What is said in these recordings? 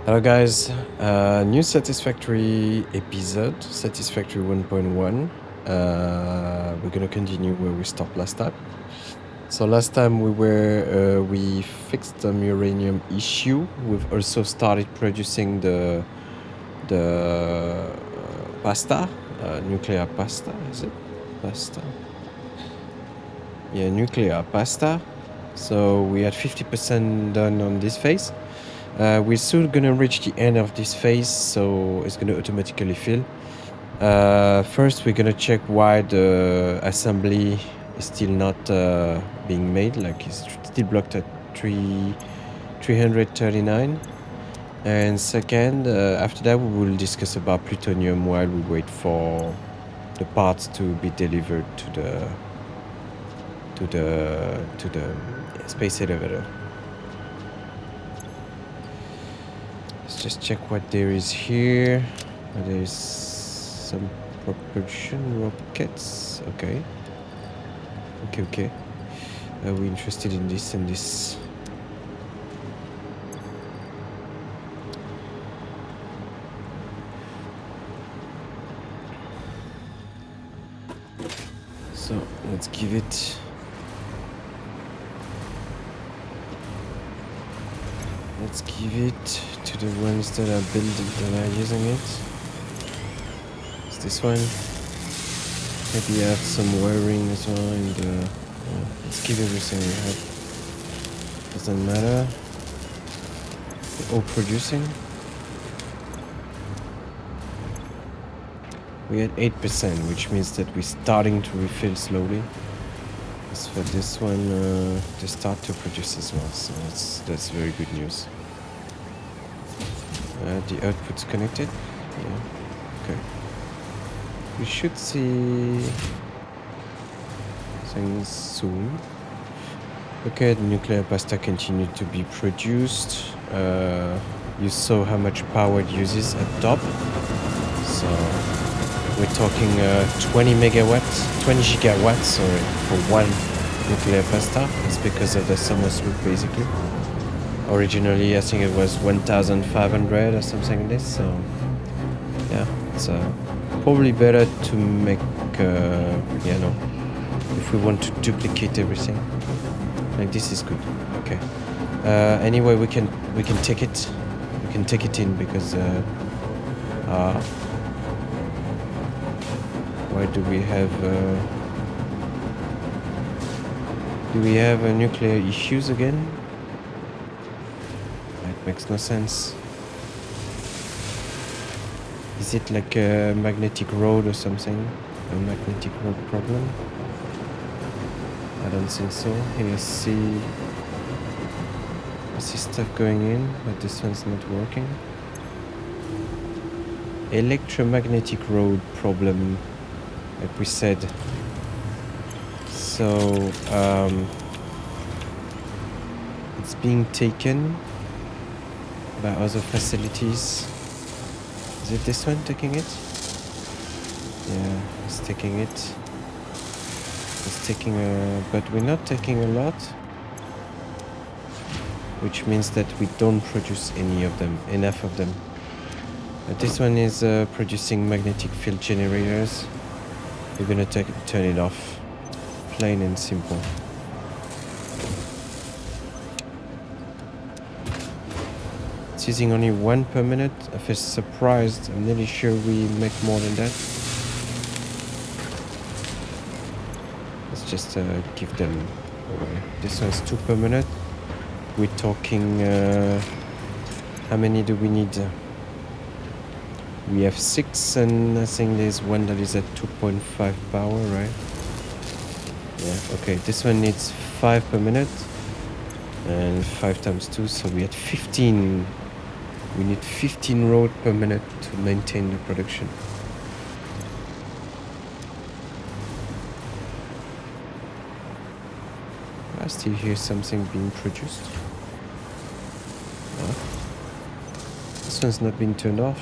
Hello guys, new Satisfactory episode, Satisfactory 1.1. We're gonna continue where we stopped last time. So last time we fixed some uranium issue. We've also started producing the pasta, nuclear pasta. Is it pasta? Yeah, nuclear pasta. So we had 50% done on this phase. We're soon gonna reach the end of this phase, so it's gonna automatically fill. First, we're gonna check why the assembly is still not being made, like it's still blocked at 339. And second, after that, we will discuss about plutonium while we wait for the parts to be delivered to the space elevator. Let's just check what there is here. There is some propulsion rockets. Okay. We're interested in this and this. So let's give it. Let's give it to the ones that are using it. It's this one. Maybe add some wiring as well, and let's give everything we have. Doesn't matter. They're all producing. We had 8%, which means that we're starting to refill slowly. As for this one, they start to produce as well, so that's very good news. The output's connected. Yeah. Okay. We should see things soon. Okay, the nuclear pasta continued to be produced. You saw how much power it uses at top. So we're talking 20 megawatts, 20 gigawatts, sorry, for one nuclear pasta. It's because of the summer swoop, basically. Originally, I think it was 1,500 or something like this. So yeah, it's probably better to make, if we want to duplicate everything. Like this is good. Okay. Anyway, we can take it. We can take it in because why do we have nuclear issues again? That makes no sense. Is it like a magnetic road or something? A magnetic road problem? I don't think so. Here I see stuff going in, but this one's not working. Electromagnetic road problem, like we said. So it's being taken by other facilities. Is it this one taking it? Yeah, it's taking it. It's taking but we're not taking a lot, which means that we don't produce enough of them. But this one is producing magnetic field generators. We're gonna turn it off, plain and simple. It's using only 1 per minute. I feel surprised. I'm nearly sure we make more than that. Let's just give them away. This one's 2 per minute. We're talking, how many do we need? We have 6, and I think there's one that is at 2.5 power, right? Yeah, okay, this one needs 5 per minute, and 5 times 2, so we had 15. We need 15 road per minute to maintain the production. I still hear something being produced. Oh. This one's not been turned off.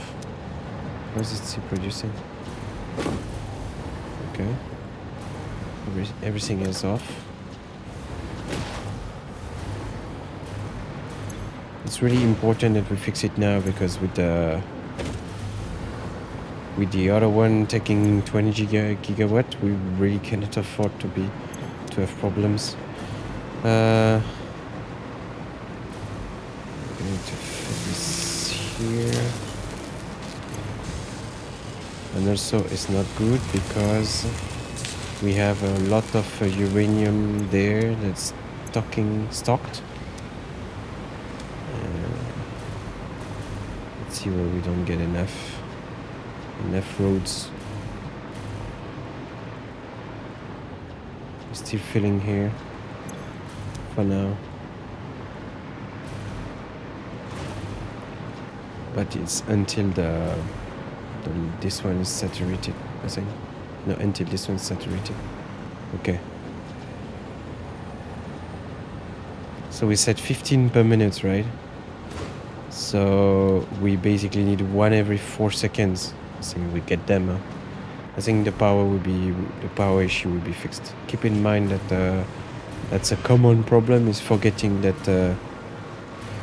Why is it still producing? Okay. Everything is off. It's really important that we fix it now, because with the other one taking 20 gigawatt, we really cannot afford to have problems. I need to fill this here. And also it's not good because we have a lot of uranium there that's stocked. Let's see where we don't get enough roads. Still filling here for now, but it's until this one is saturated, I think. No, until this one's saturated. Okay, so we said 15 per minute, right? So we basically need one every 4 seconds. I think we get them. I think the power issue will be fixed. Keep in mind that that's a common problem, is forgetting that the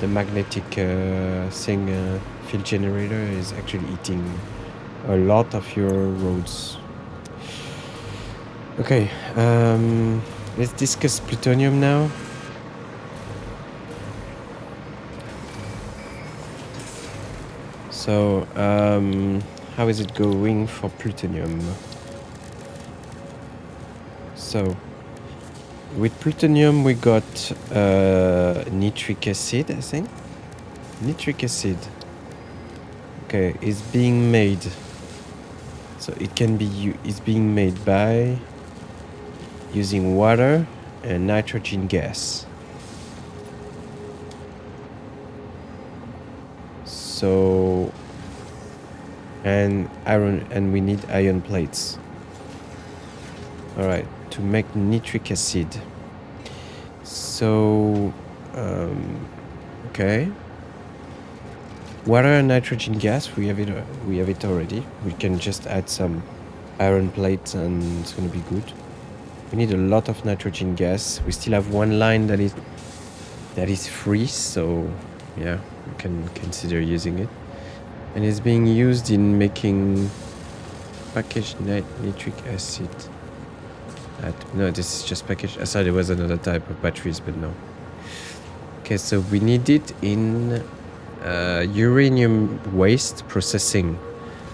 magnetic field generator is actually eating a lot of your roads. Okay, let's discuss plutonium now. So, how is it going for plutonium? So, with plutonium we got nitric acid, I think. Nitric acid. Okay, it's being made. So it can be it's being made by using water and nitrogen gas. So, and iron, and we need iron plates. All right, to make nitric acid. So, okay. Water and nitrogen gas, we have it already. We can just add some iron plates and it's gonna be good. We need a lot of nitrogen gas. We still have one line that is free, so yeah, we can consider using it. And it's being used in making packaged nitric acid. No, this is just packaged. I thought it was another type of batteries, but no. Okay, so we need it in uranium waste processing.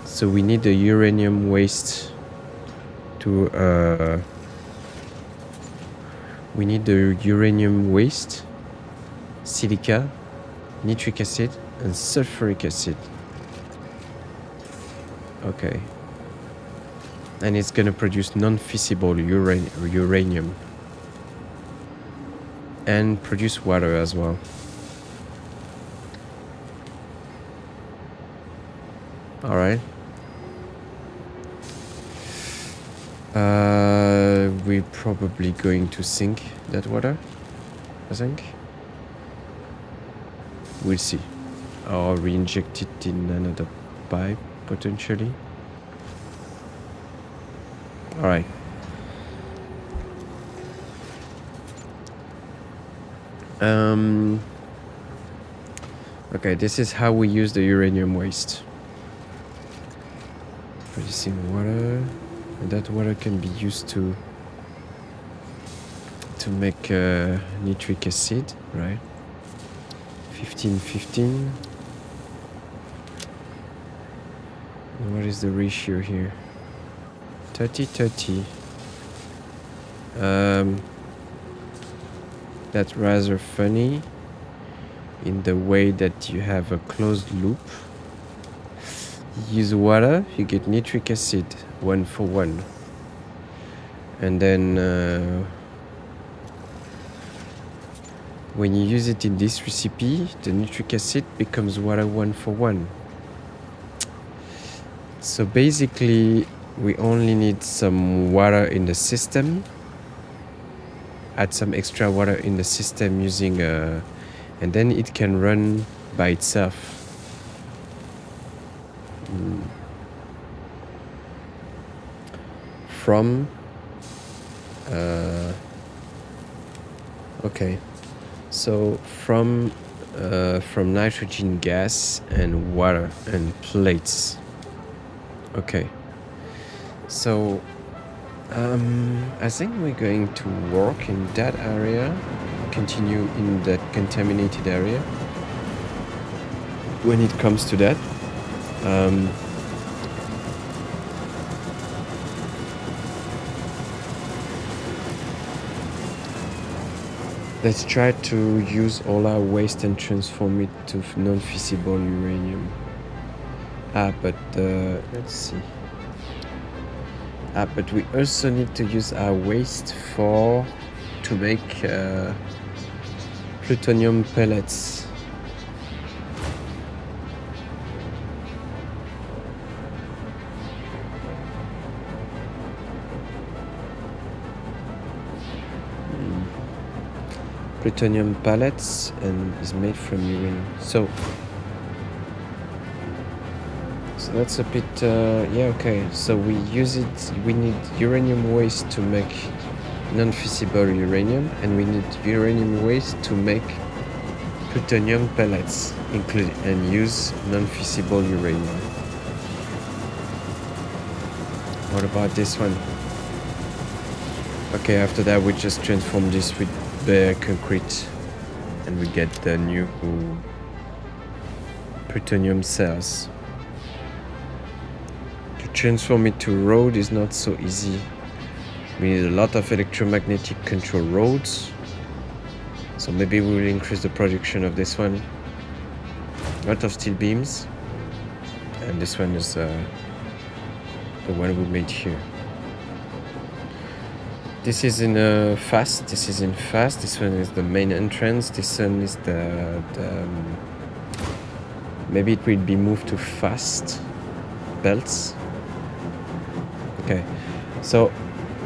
So we need the uranium waste to we need the uranium waste, silica, nitric acid and sulfuric acid. Okay, and it's gonna produce non-fissible uranium and produce water as well. All right. We're probably going to sink that water, I think. We'll see. Or re-inject it in another pipe, potentially. All right. Okay, this is how we use the uranium waste. Producing water, and that water can be used to make nitric acid, right? 15-15. What is the ratio here? 30-30. That's rather funny in the way that you have a closed loop. You use water, you get nitric acid 1-for-1, and then when you use it in this recipe, the nitric acid becomes water 1-for-1. So basically we only need some water in the system, add some extra water in the system using and then it can run by itself. From okay, so from from nitrogen gas and water and plates. Okay, so I think we're going to work in that area, continue in that contaminated area when it comes to that. Let's try to use all our waste and transform it to non-fissile uranium. But let's see. But we also need to use our waste to make plutonium pellets. Plutonium pellets and is made from uranium. So that's a bit yeah, okay. So we need uranium waste to make non-fissile uranium, and we need uranium waste to make plutonium pellets, and use non-fissile uranium. What about this one? Okay, after that we just transform this with bare concrete and we get the new plutonium cells. To transform it to road is not so easy. We need a lot of electromagnetic control roads, so maybe we will increase the production of this one. A lot of steel beams, and this one is the one we made here. This is in fast. This is in fast. This one is the main entrance. This one is the maybe it will be moved to fast belts. Okay, so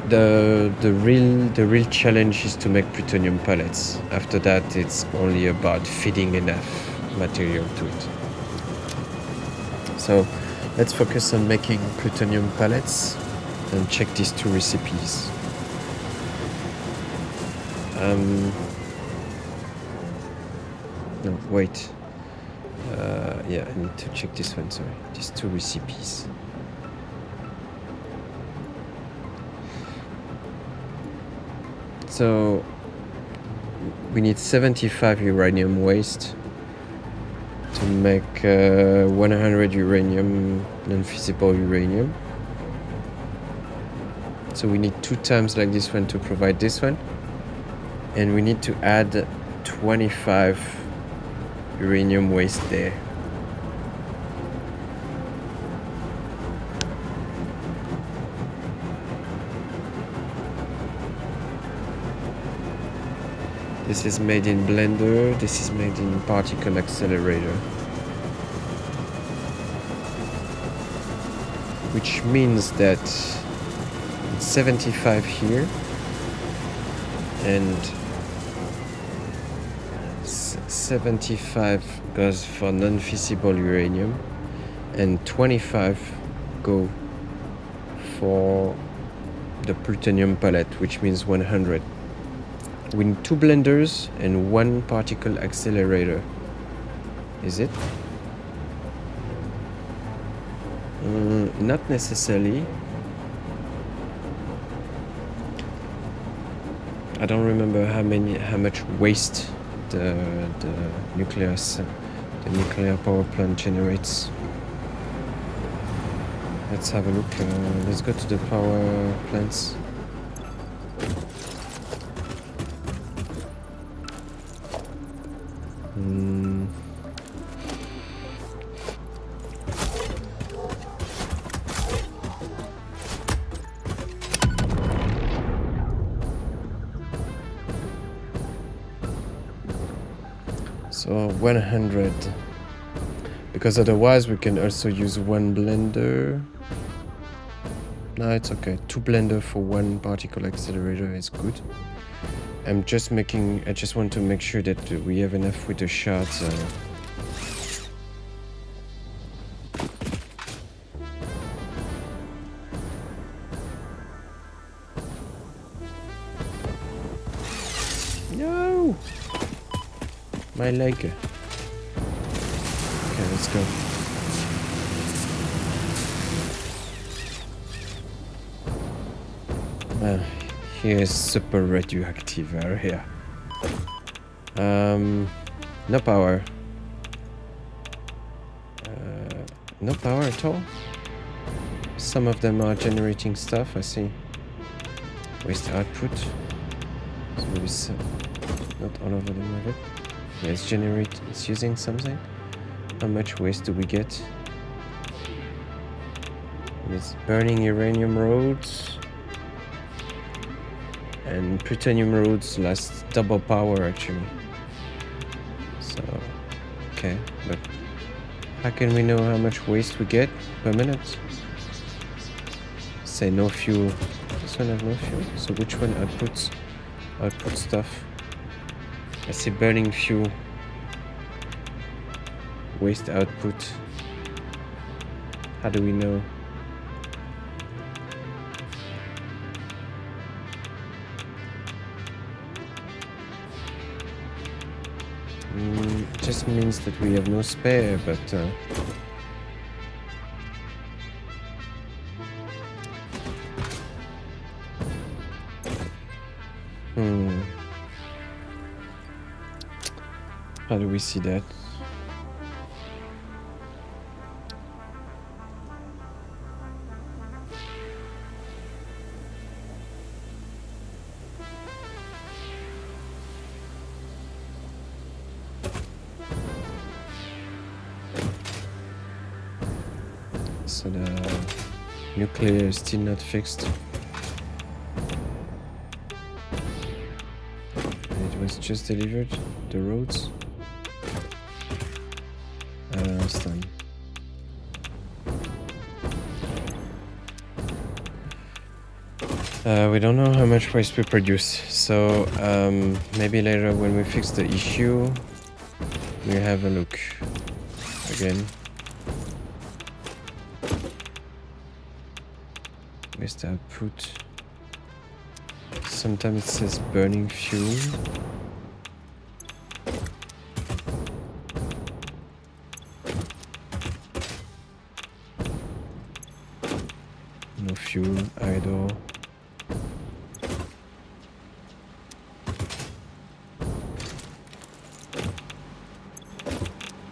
the real challenge is to make plutonium pellets. After that, it's only about feeding enough material to it. So let's focus on making plutonium pellets and check these two recipes. No, wait. Yeah, I need to check this one, sorry. These two recipes. So, we need 75 uranium waste to make 100 uranium, non-fissile uranium. So we need 2 times like this one to provide this one. And we need to add 25 uranium waste there. This is made in Blender, this is made in particle accelerator. Which means that it's 75 here and 75 goes for non-fissile uranium and 25 go for the plutonium pellet, which means 100. We need 2 blenders and 1 particle accelerator. Is it? Not necessarily. I don't remember how much waste the nuclear power plant generates. Let's have a look. Let's go to the power plants. So 100, because otherwise we can also use 1 blender. No, it's okay. 2 blender for 1 particle accelerator is good. I just want to make sure that we have enough with the shards. My leg. Okay, let's go. Here is super radioactive area. No power. No power at all. Some of them are generating stuff, I see. Waste output. So maybe some, not all of them have it. Yeah, it's using something. How much waste do we get? It's burning uranium rods. And plutonium rods last double power actually. So, okay, but how can we know how much waste we get per minute? Say no fuel. This one has no fuel. So which one outputs stuff? I see burning fuel. Waste output. How do we know? It just means that we have no spare, but how do we see that? So the nuclear is still not fixed. It was just delivered, the roads. I don't understand. We don't know how much waste we produce, so maybe later when we fix the issue, we have a look again. Waste output. Sometimes it says burning fuel. No fuel, idle.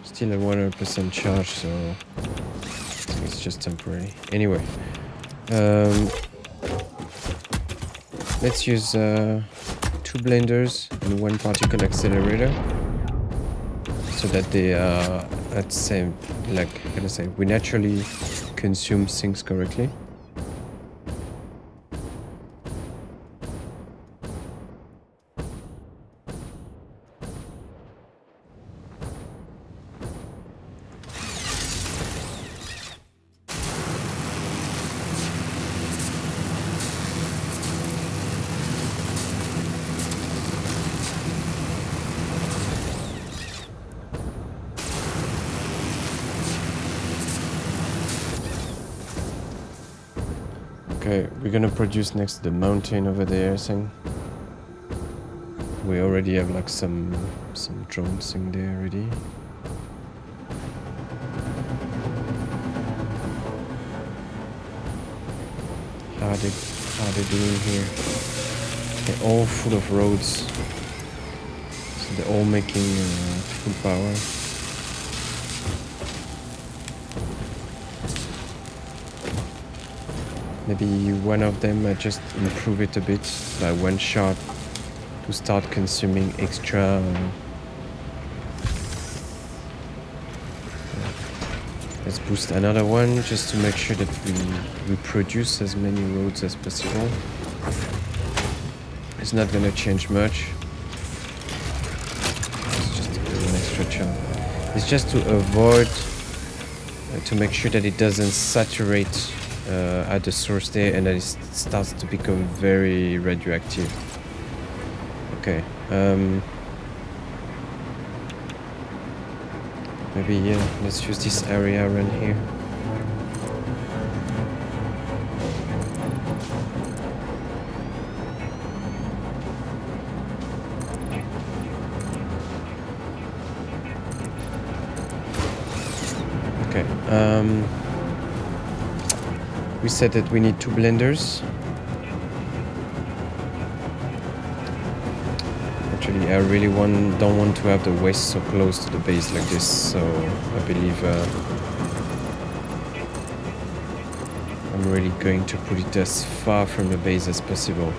Still at 100% charge, so I think it's just temporary. Anyway. Let's use 2 blenders and 1 particle accelerator so that they are at the same, like, how can I say, we naturally consume things correctly. Okay, we're gonna produce next to the mountain over there, I think. We already have like some drones in there already. How are they doing here? They're all full of roads. So they're all making full power. Maybe one of them might just improve it a bit by 1 shot to start consuming extra. Let's boost another one just to make sure that we produce as many roads as possible. It's not gonna change much. It's just an extra chunk. It's just to avoid, to make sure that it doesn't saturate at the source there and then it starts to become very radioactive. Okay, maybe yeah, let's use this area around here. Okay. We said that we need 2 blenders. Actually, I really don't want to have the waist so close to the base like this, so I believe I'm really going to put it as far from the base as possible.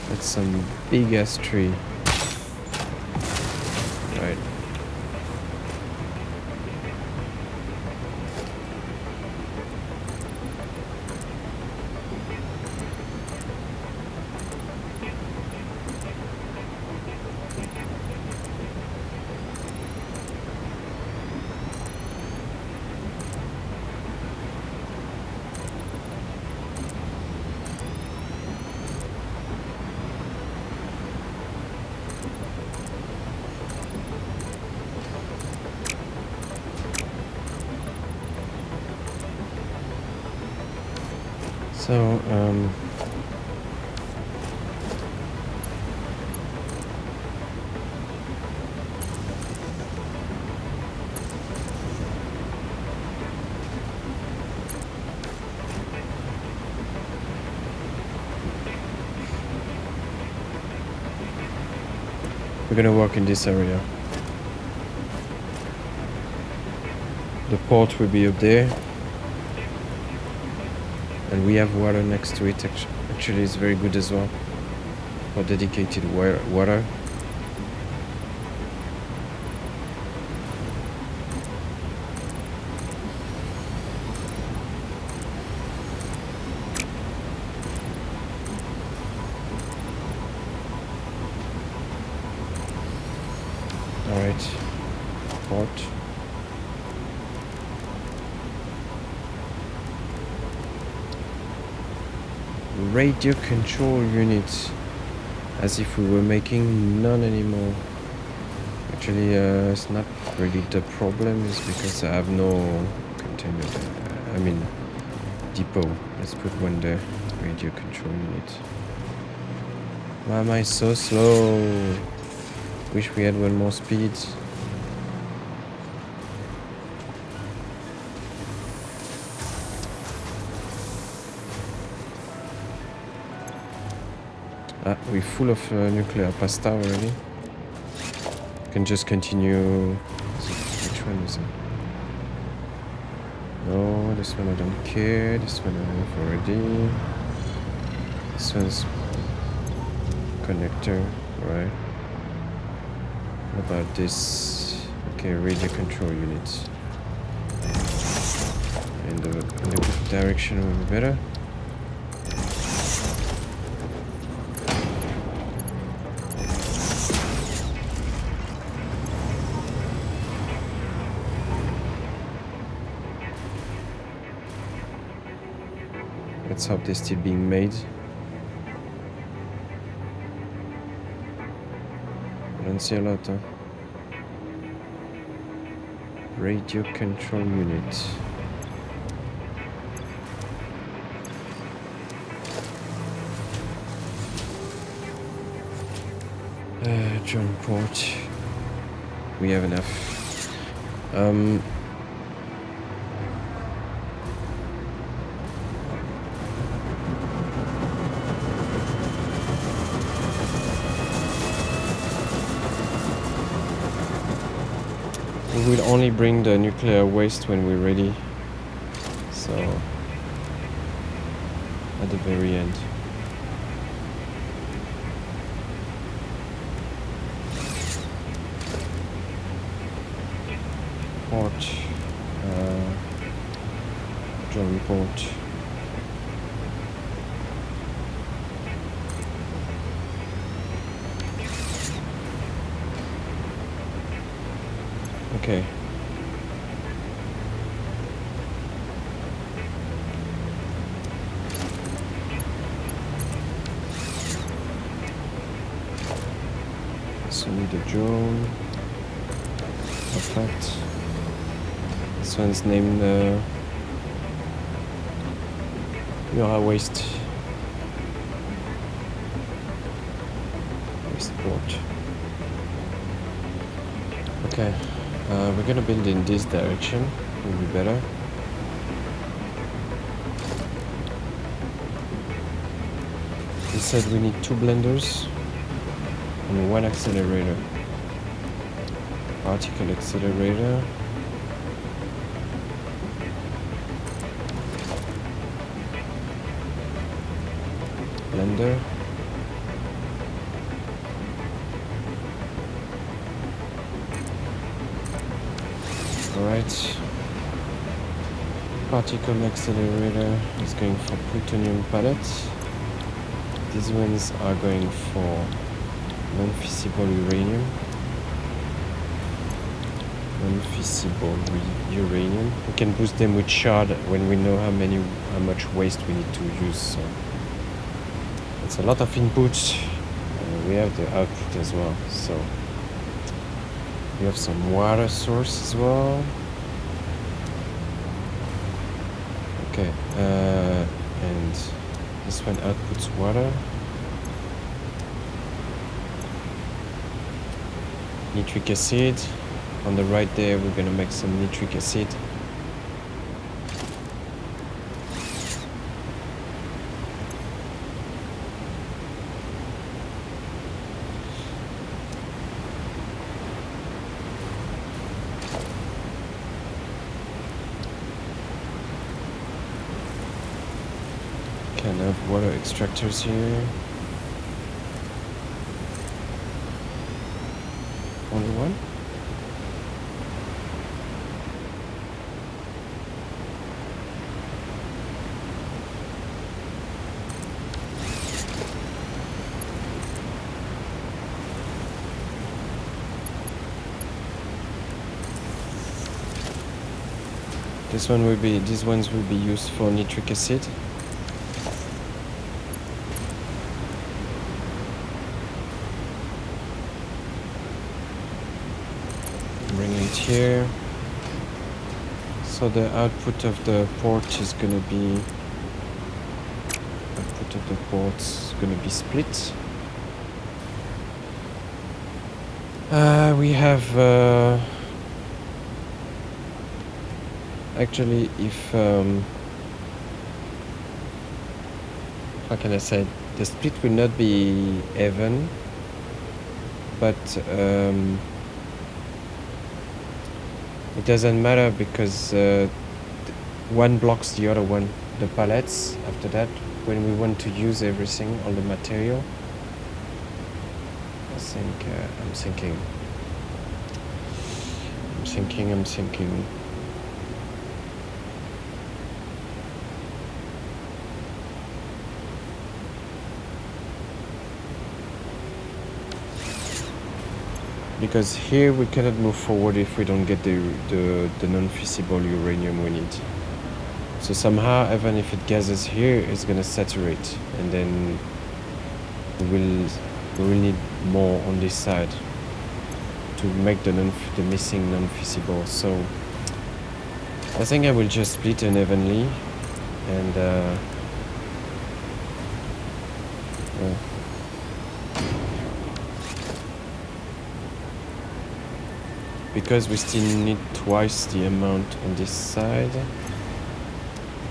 That's some big ass tree. Right. So, we're gonna work in this area. The port will be up there. And we have water next to it. Actually, it's very good as well for dedicated water. All right, port. Radio control unit, as if we were making none anymore. Actually, it's not really the problem, is because I have no container there. I mean, depot. Let's put one there. Radio control unit. Why am I so slow? Wish we had one more speed. We're full of nuclear pasta already. Can just continue. Which one is it? No, this one I don't care. This one I have already. This one's connector, right? What about this? Okay, radio control unit. In the direction will be better. Let's hope they're still being made. I don't see a lot, huh? Radio control unit. John port. We have enough. We will only bring the nuclear waste when we're ready. So, at the very end. Port. Drum port. Okay. also need a drone. Perfect. This one's named waste port. Okay, we're gonna build in this direction. Will be better. He said we need 2 blenders and 1 accelerator. Particle accelerator. Blender. Alright. Particle accelerator is going for plutonium pellets. These ones are going for non-fissible uranium. Non-fissible uranium. We can boost them with shard when we know how much waste we need to use. So it's a lot of inputs. We have the output as well. So we have some water source as well. Okay, and this one outputs water. Nitric acid. On the right there, we're gonna make some nitric acid. Can have water extractors here. Only one? These ones will be used for nitric acid. Bring it here. So the output of the port is gonna be split. We have actually, if how can I say, the split will not be even, but it doesn't matter because one blocks the other one, the pallets. After that, when we want to use everything, all the material, I'm thinking. Because here we cannot move forward if we don't get the non-fissible uranium we need. So somehow, even if it gases here, it's gonna saturate, and then we will need more on this side to make the missing non-fissible. So I think I will just split unevenly, and because we still need twice the amount on this side.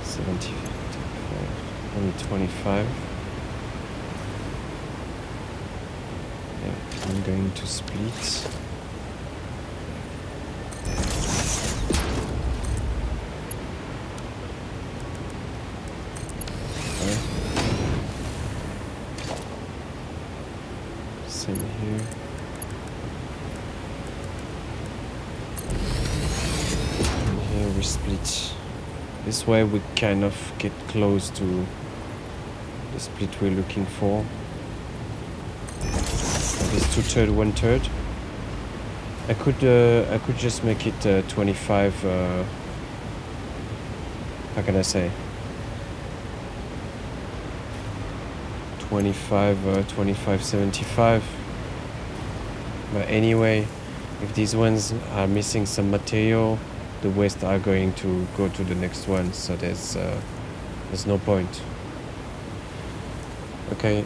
75, only 25. Yeah, I'm going to split. Okay. Same here. And here we split. This way we kind of get close to the split we're looking for. It's 2/3, 1/3. I could just make it 25. How can I say? 25, 25, 75. But anyway, if these ones are missing some material, the waste are going to go to the next one, so there's no point. Okay.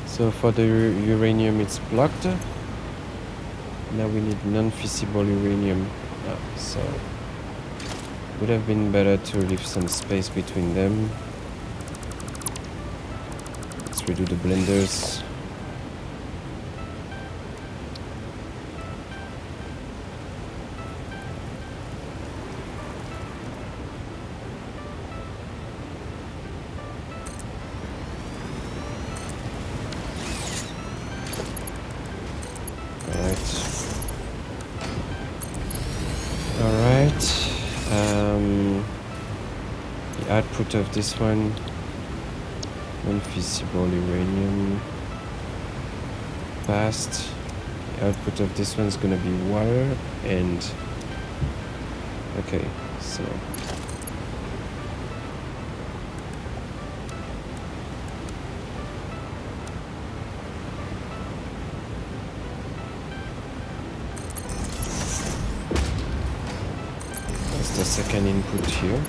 So for the uranium, it's blocked. Now we need non-fissile uranium. So would have been better to leave some space between them. Let's redo the blenders. The output of this one, non-fissile uranium, passed. The output of this one is gonna be water and okay, so that's the second input here.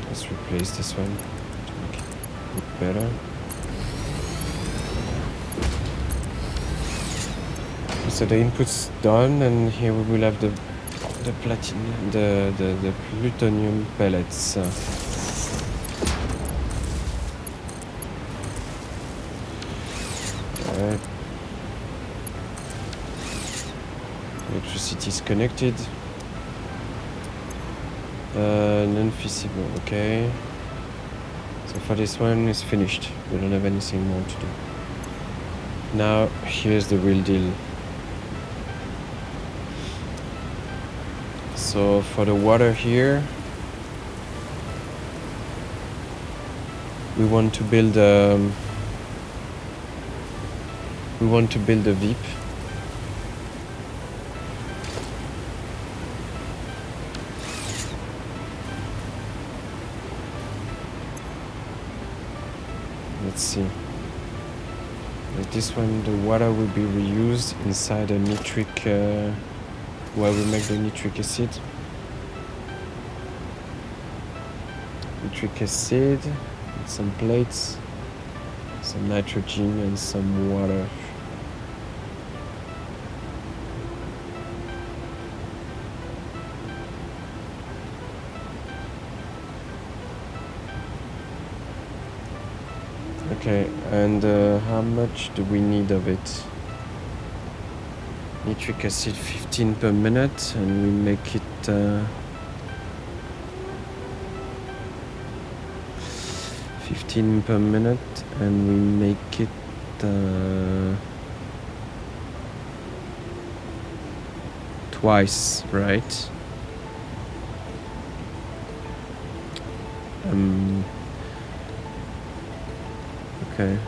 Let's replace this one to make it look better. So the input's done, and here we will have the platinum, the plutonium pellets. Alright. Electricity is connected. Non-fissile, okay. So for this one, it's finished. We don't have anything more to do. Now, here's the real deal. So for the water here, we want to build a VIP. Let's see. Like this one, the water will be reused inside a nitric, where we make the nitric acid. Nitric acid, some plates, some nitrogen, and some water. Okay, and how much do we need of it? Nitric acid 15 per minute, and we make it 15 per minute, and we make it twice, right? Okay.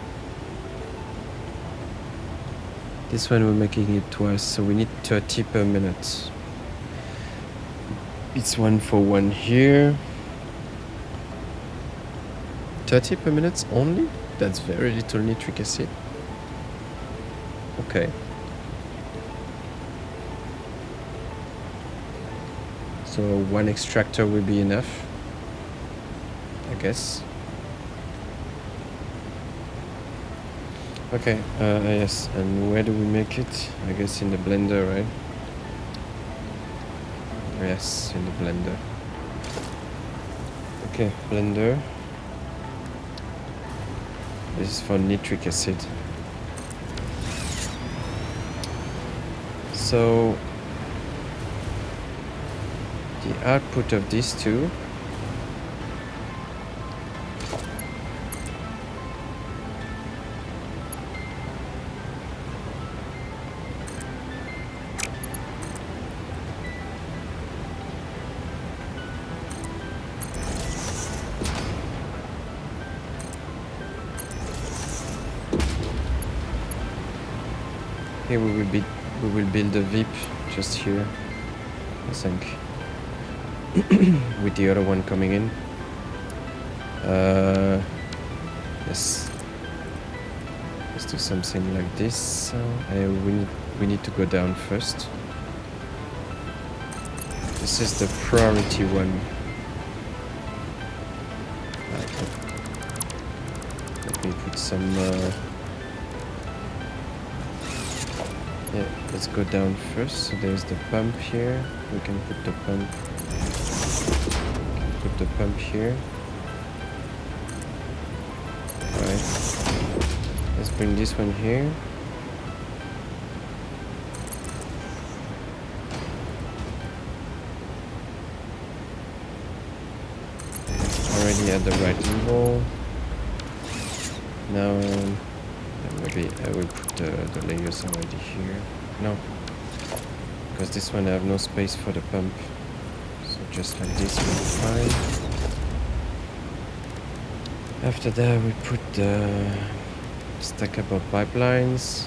This one we're making it twice, so we need 30 per minute. It's 1 for 1 here. 30 per minute only? That's very little nitric acid. Okay. So 1 extractor will be enough, I guess. Okay, yes, and where do we make it? I guess in the blender, right? Yes, in the blender. Okay, blender. This is for nitric acid. So, the output of these two here we will be We will build a VIP just here, I think, with the other one coming in. Yes. Let's do something like this. We need to go down first. This is the priority one. Let me put some... yeah, let's go down first. So there's the pump here. We can put the pump... Put the pump here. Alright. Let's bring this one here. Already at the right level. Now, maybe I will put the layers already here. No, because this one I have no space for the pump. So just like this will be fine. After that, we put the stackable pipelines.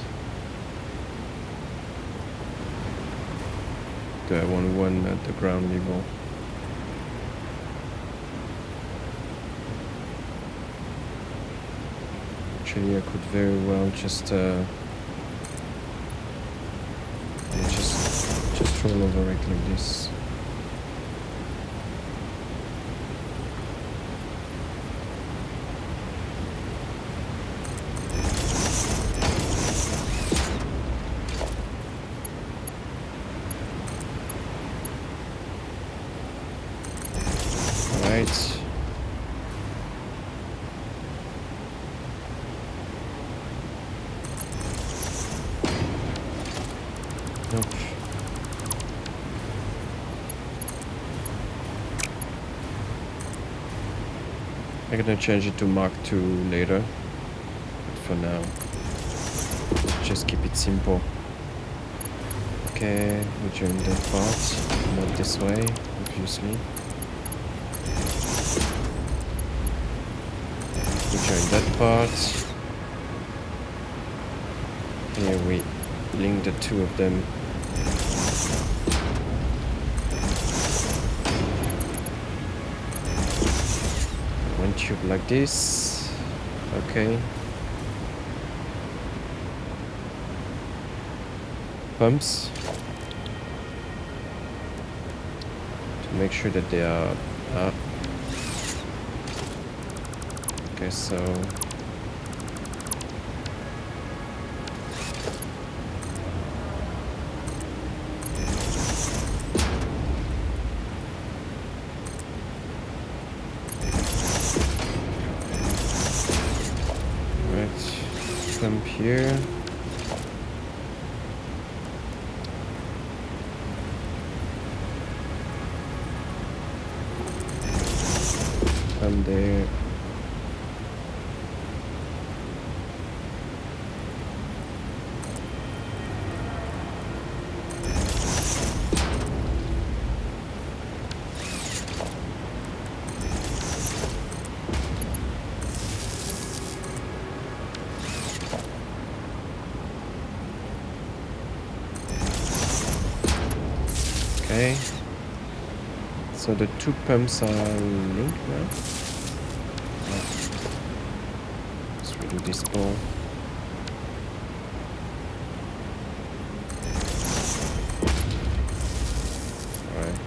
Do I want one at the ground level? Actually, I could very well just roll over it like this. All right. Nope. I'm gonna change it to Mark II later, but for now, just keep it simple. Okay, we join that part, not this way, obviously. We join that part. Here we link the two of them. One tube like this. Okay. Pumps. To make sure that they are up. Okay, so pump here. Pump there. Okay, so the two pumps are linked now. Let's redo this ball. Alright.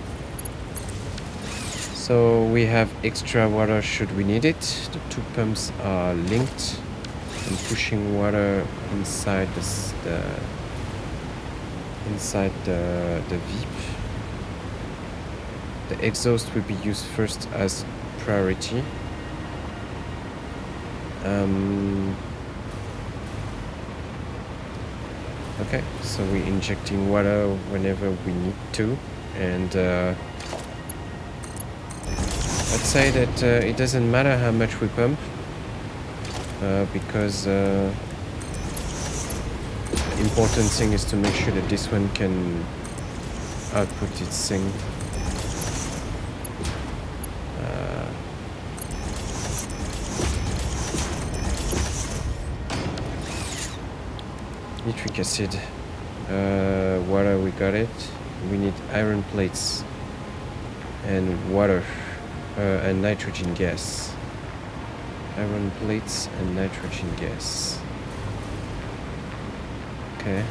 So we have extra water should we need it. The two pumps are linked and pushing water inside the VIP. The exhaust will be used first as priority. Okay, so we're injecting water whenever we need to, and I'd say that it doesn't matter how much we pump, because the important thing is to make sure that this one can output its thing. Nitric acid. Water, we got it. We need iron plates and water and nitrogen gas. Iron plates and nitrogen gas. Okay.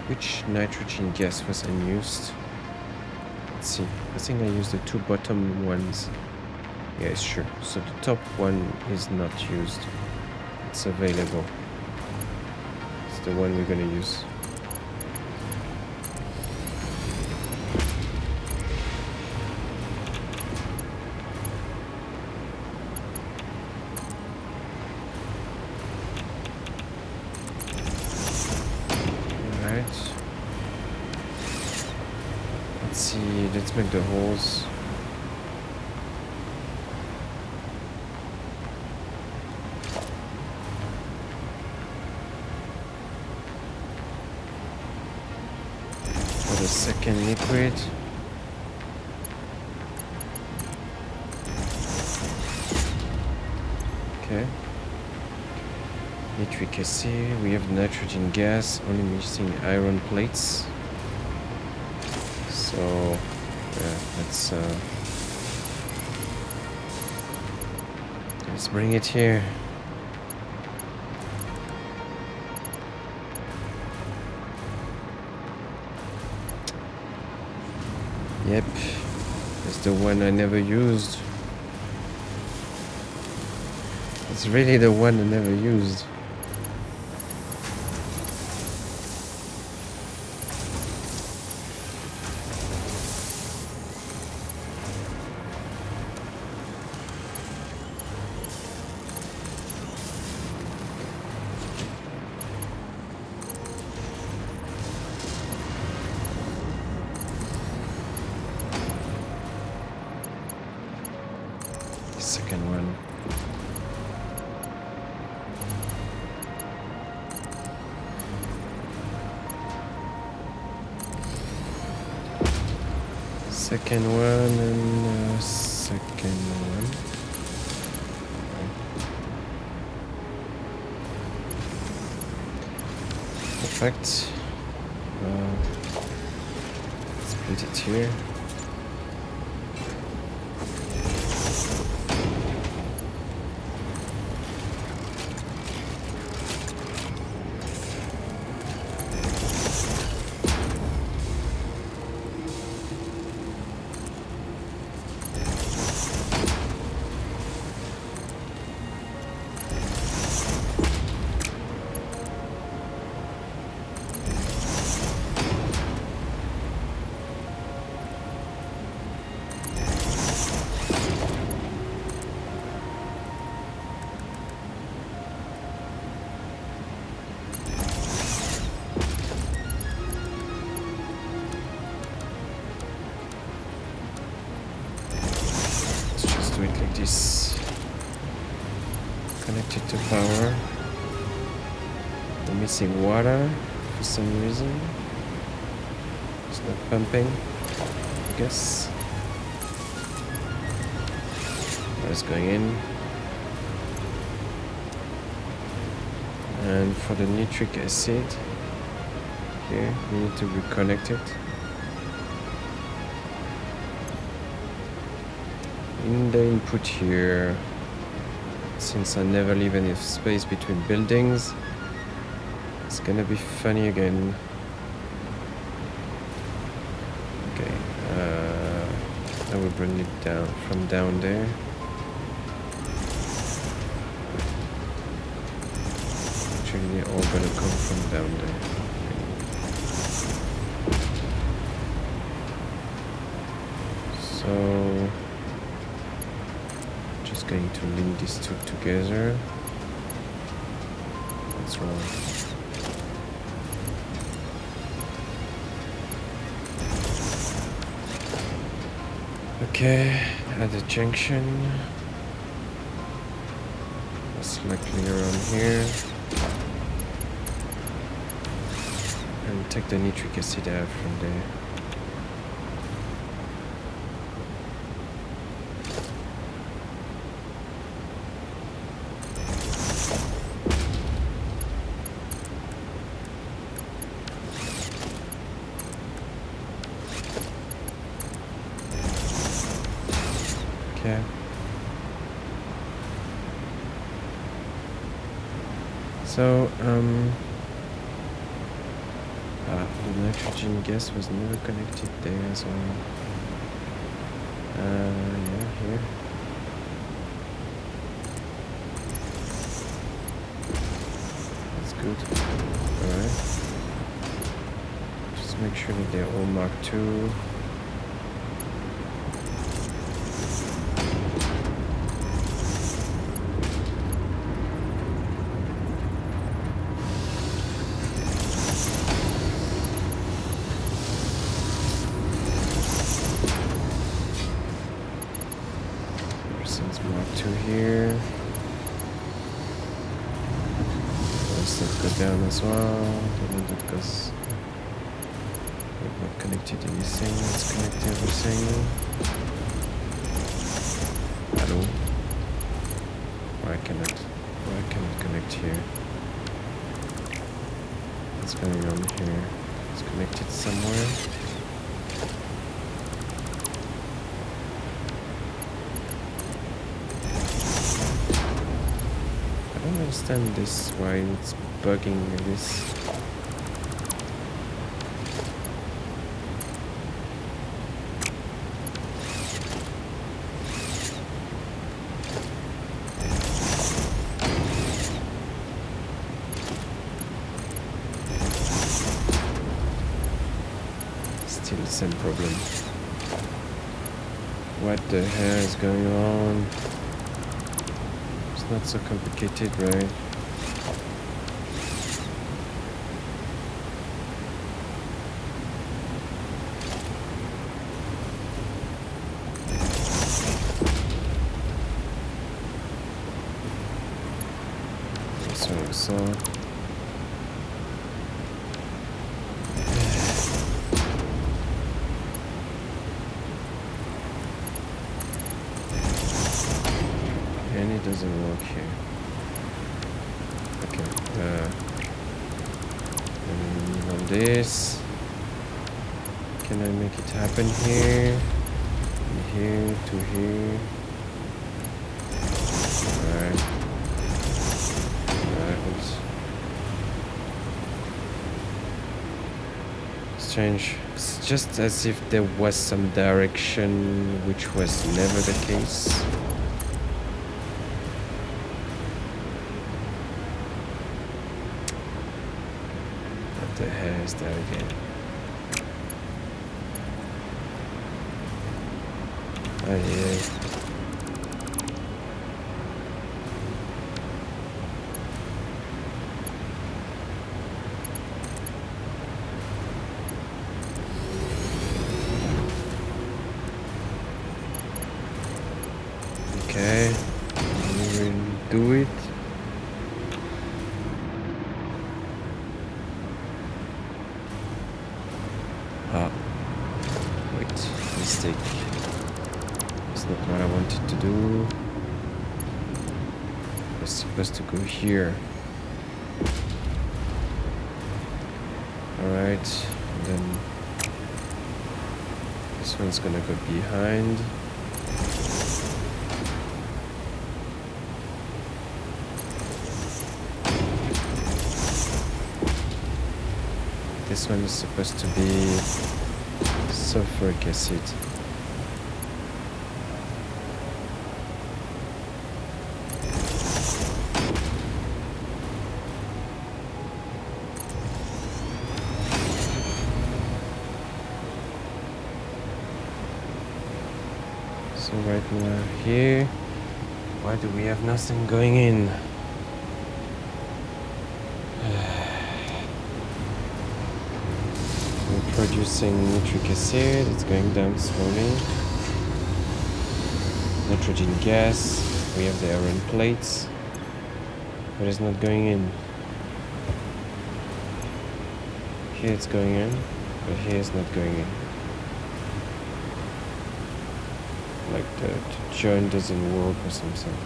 Which nitrogen gas was unused? Let's see. I think I used the two bottom ones. Yeah, sure. So the top one is not used. It's available. It's the one we're gonna use. Let's make the holes. For the second liquid. Okay. Nitric acid, we have nitrogen gas, only missing iron plates. So yeah, let's bring it here. Yep, it's the one I never used. It's really the one I never used. Second one. Second one and second one. Perfect. Let's put it here. This connected to power. We're missing water for some reason. It's not pumping, I guess. Water's going in. And for the nitric acid, here we need to reconnect it. In the input here, since I never leave any space between buildings, it's gonna be funny again. Okay, I will bring it down from down there. Actually, they're all gonna come from down there. So going to link these two together. What's wrong? Okay, at the junction. Most likely around here. And take the nitric acid out from there. So, the nitrogen gas was never connected there as well. Yeah, here. That's good. Alright. Just make sure that they're all marked too. Here. Let's not go down as well. Because we've not connected anything. Let's connect everything. Hello. Why cannot connect here? What's going on here? It's connected somewhere. I don't understand this, why it's bugging this. Still the same problem. What the hell is going on? It's not so complicated, right? So and it doesn't work here. Okay, and on this, can I make it happen here? From here to here. Alright. Strange. It's just as if there was some direction, which was never the case. What the hell is that again? Oh yeah. Okay, we will do it. Ah, wait, mistake. It's not what I wanted to do. I was supposed to go here. Alright, and then this one's gonna go behind. This one is supposed to be sulfuric acid. So right now here, why do we have nothing going in? Producing nitric acid, it's going down slowly. Nitrogen gas, we have the iron plates, but it's not going in. Here it's going in, but here it's not going in. Like the joint doesn't work or something.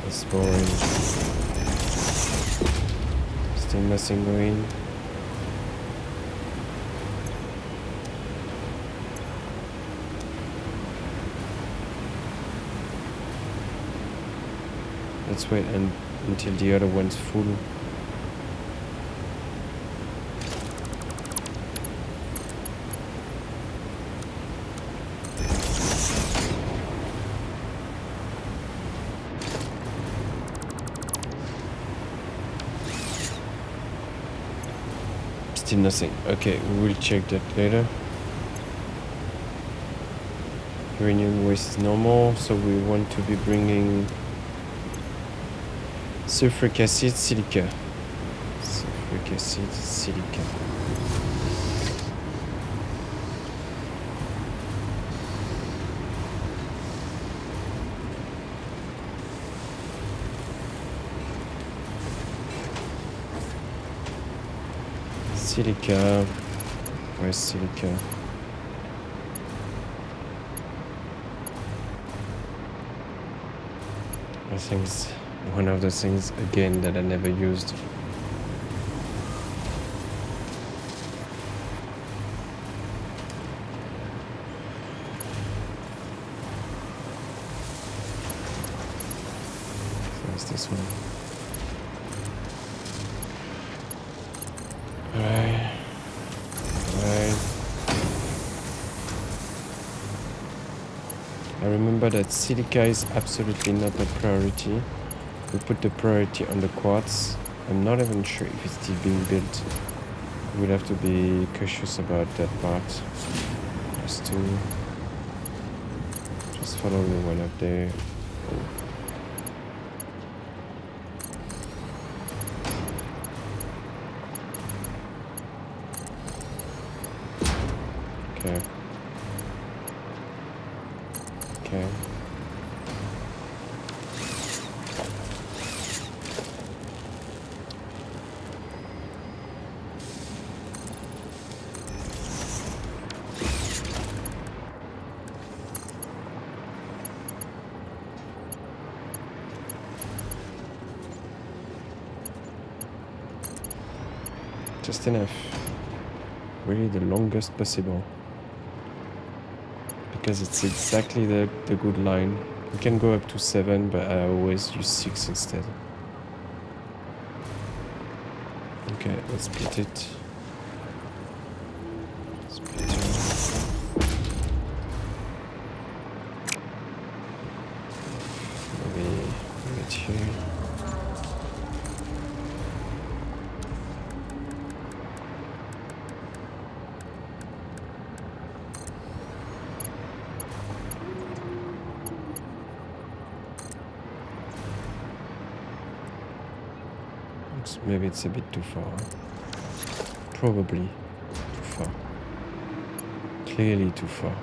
It's boring. Still nothing going. Let's wait until the other one's full. Still nothing. Okay, we will check that later. Uranium waste is normal, so we want to be bringing sulfuric acid, silica. Sulfuric acid, silica. Silica. Where's silica? I think it's one of the things again that I never used. So it's this one. Alright. I remember that silica is absolutely not a priority. We put the priority on the quartz. I'm not even sure if it's still being built. We'll have to be cautious about that part. Just follow me one up there. Okay. Okay. Just enough. Really the longest possible. Because it's exactly the good line. You can go up to 7, but I always use 6 instead. Okay, let's split it. Split it. Maybe bring it here. Maybe it's a bit too far. Probably too far. Clearly too far.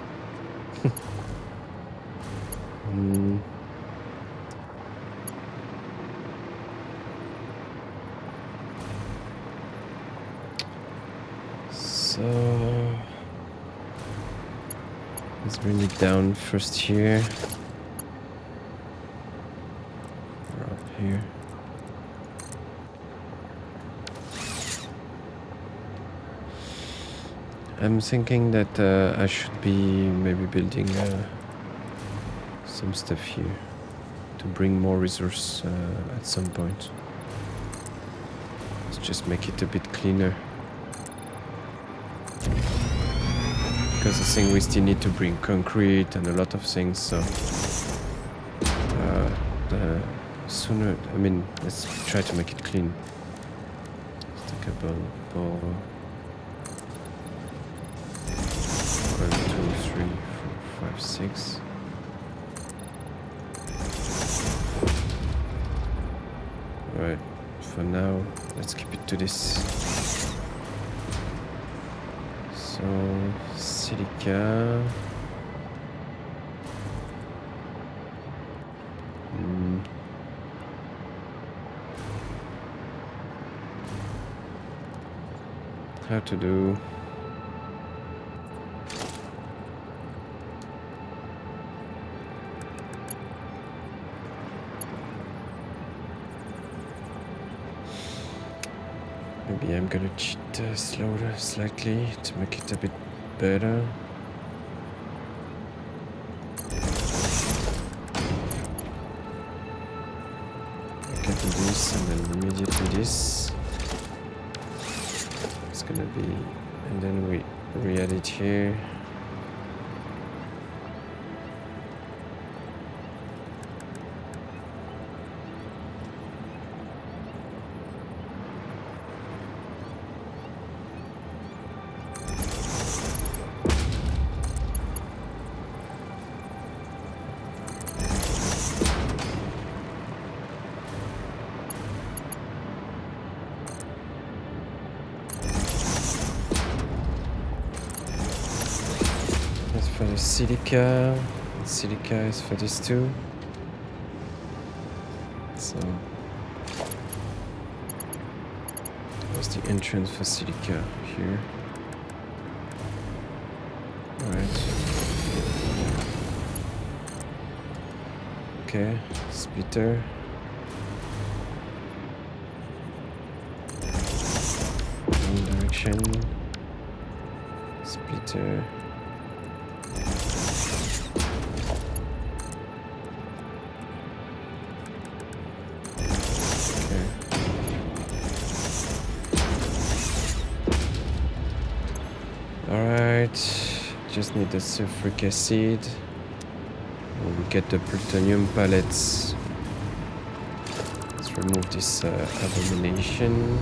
So let's bring it down first here. Or up here. I'm thinking that I should be maybe building some stuff here to bring more resource at some point. Let's just make it a bit cleaner. Because I think we still need to bring concrete and a lot of things, so the sooner, I mean, let's try to make it clean. Let's take a ball. 1, 2, 3, 4, 5, 6. Alright, for now, let's keep it to this. So, silica. How to do? Maybe I'm gonna cheat slower slightly to make it a bit better. this, and then immediately this. It's gonna be, and then we re-add it here. For the silica is for this too. So where's the entrance for silica? Here. Alright. Okay, splitter. Wrong direction. Splitter. Just need the sulfuric acid. We get the plutonium pellets. Let's remove this abomination.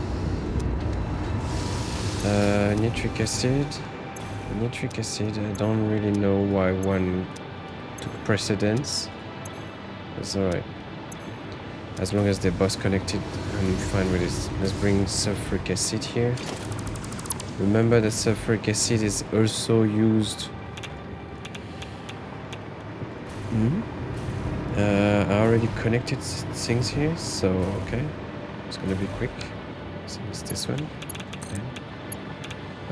Nitric acid. Nitric acid, I don't really know why one took precedence. That's alright. As long as they're both connected, I'm fine with this. Let's bring sulfuric acid here. Remember that sulfuric acid is also used. I already connected things here, so okay. It's gonna be quick. So it's this one. Okay.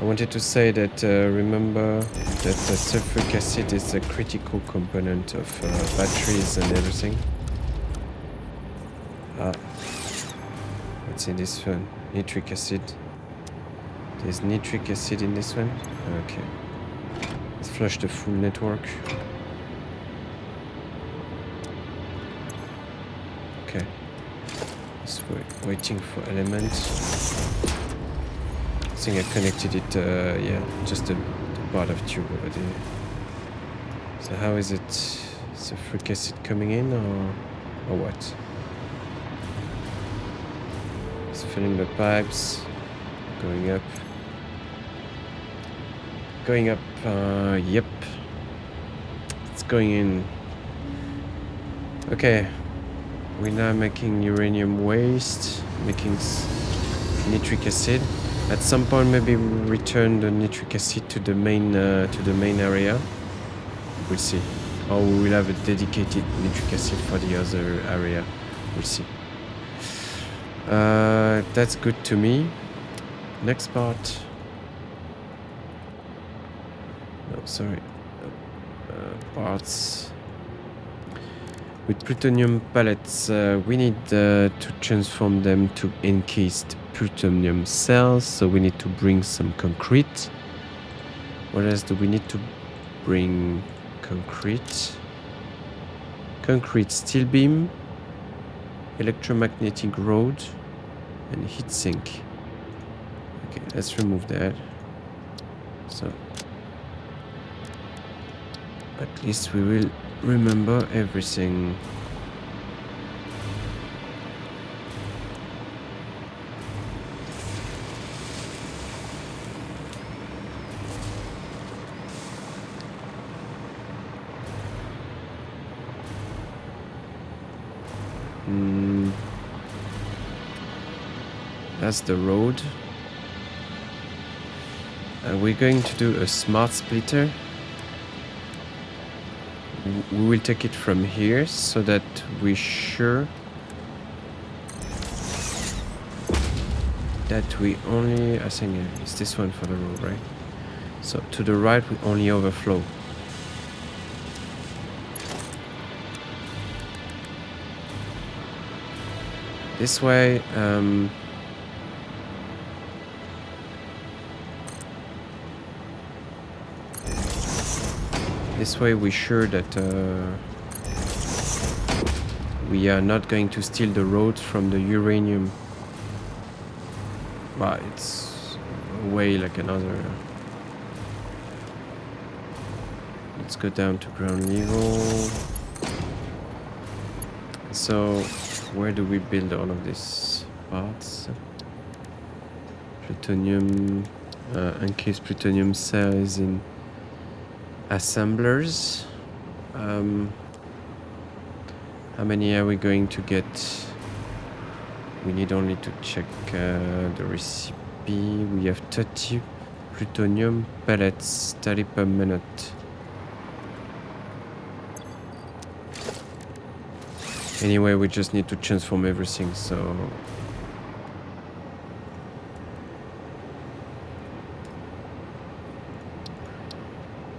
I wanted to say that remember that the sulfuric acid is a critical component of batteries and everything. What's in this one? Nitric acid. There's nitric acid in this one? Okay. Let's flush the full network. Okay. Just waiting for element. I think I connected it, yeah, just the part of tube over there. So how is it? Sulfuric acid coming in or what? It's filling the pipes, going up. Going up, yep. It's going in. Okay. We're now making uranium waste, making nitric acid. At some point, maybe we'll return the nitric acid to the main area. We'll see. Or we will have a dedicated nitric acid for the other area. We'll see. That's good to me. Next part. No, sorry. Parts. With plutonium pellets, we need to transform them to encased plutonium cells, so we need to bring some concrete. What else do we need to bring? Concrete. Concrete steel beam, electromagnetic rod, and heatsink. Okay, let's remove that. So at least we will remember everything. That's the road. We're going to do a smart splitter. We will take it from here so that we're sure that we only, I think it's this one for the road, right? So to the right we only overflow. This way, we're sure that we are not going to steal the roads from the uranium. But it's way like another. Let's go down to ground level. So, where do we build all of these parts? Plutonium, encased plutonium cell is in assemblers. How many are we going to get? We need only to check the recipe. We have 30 plutonium pellets, 30 per minute. Anyway, we just need to transform everything, so...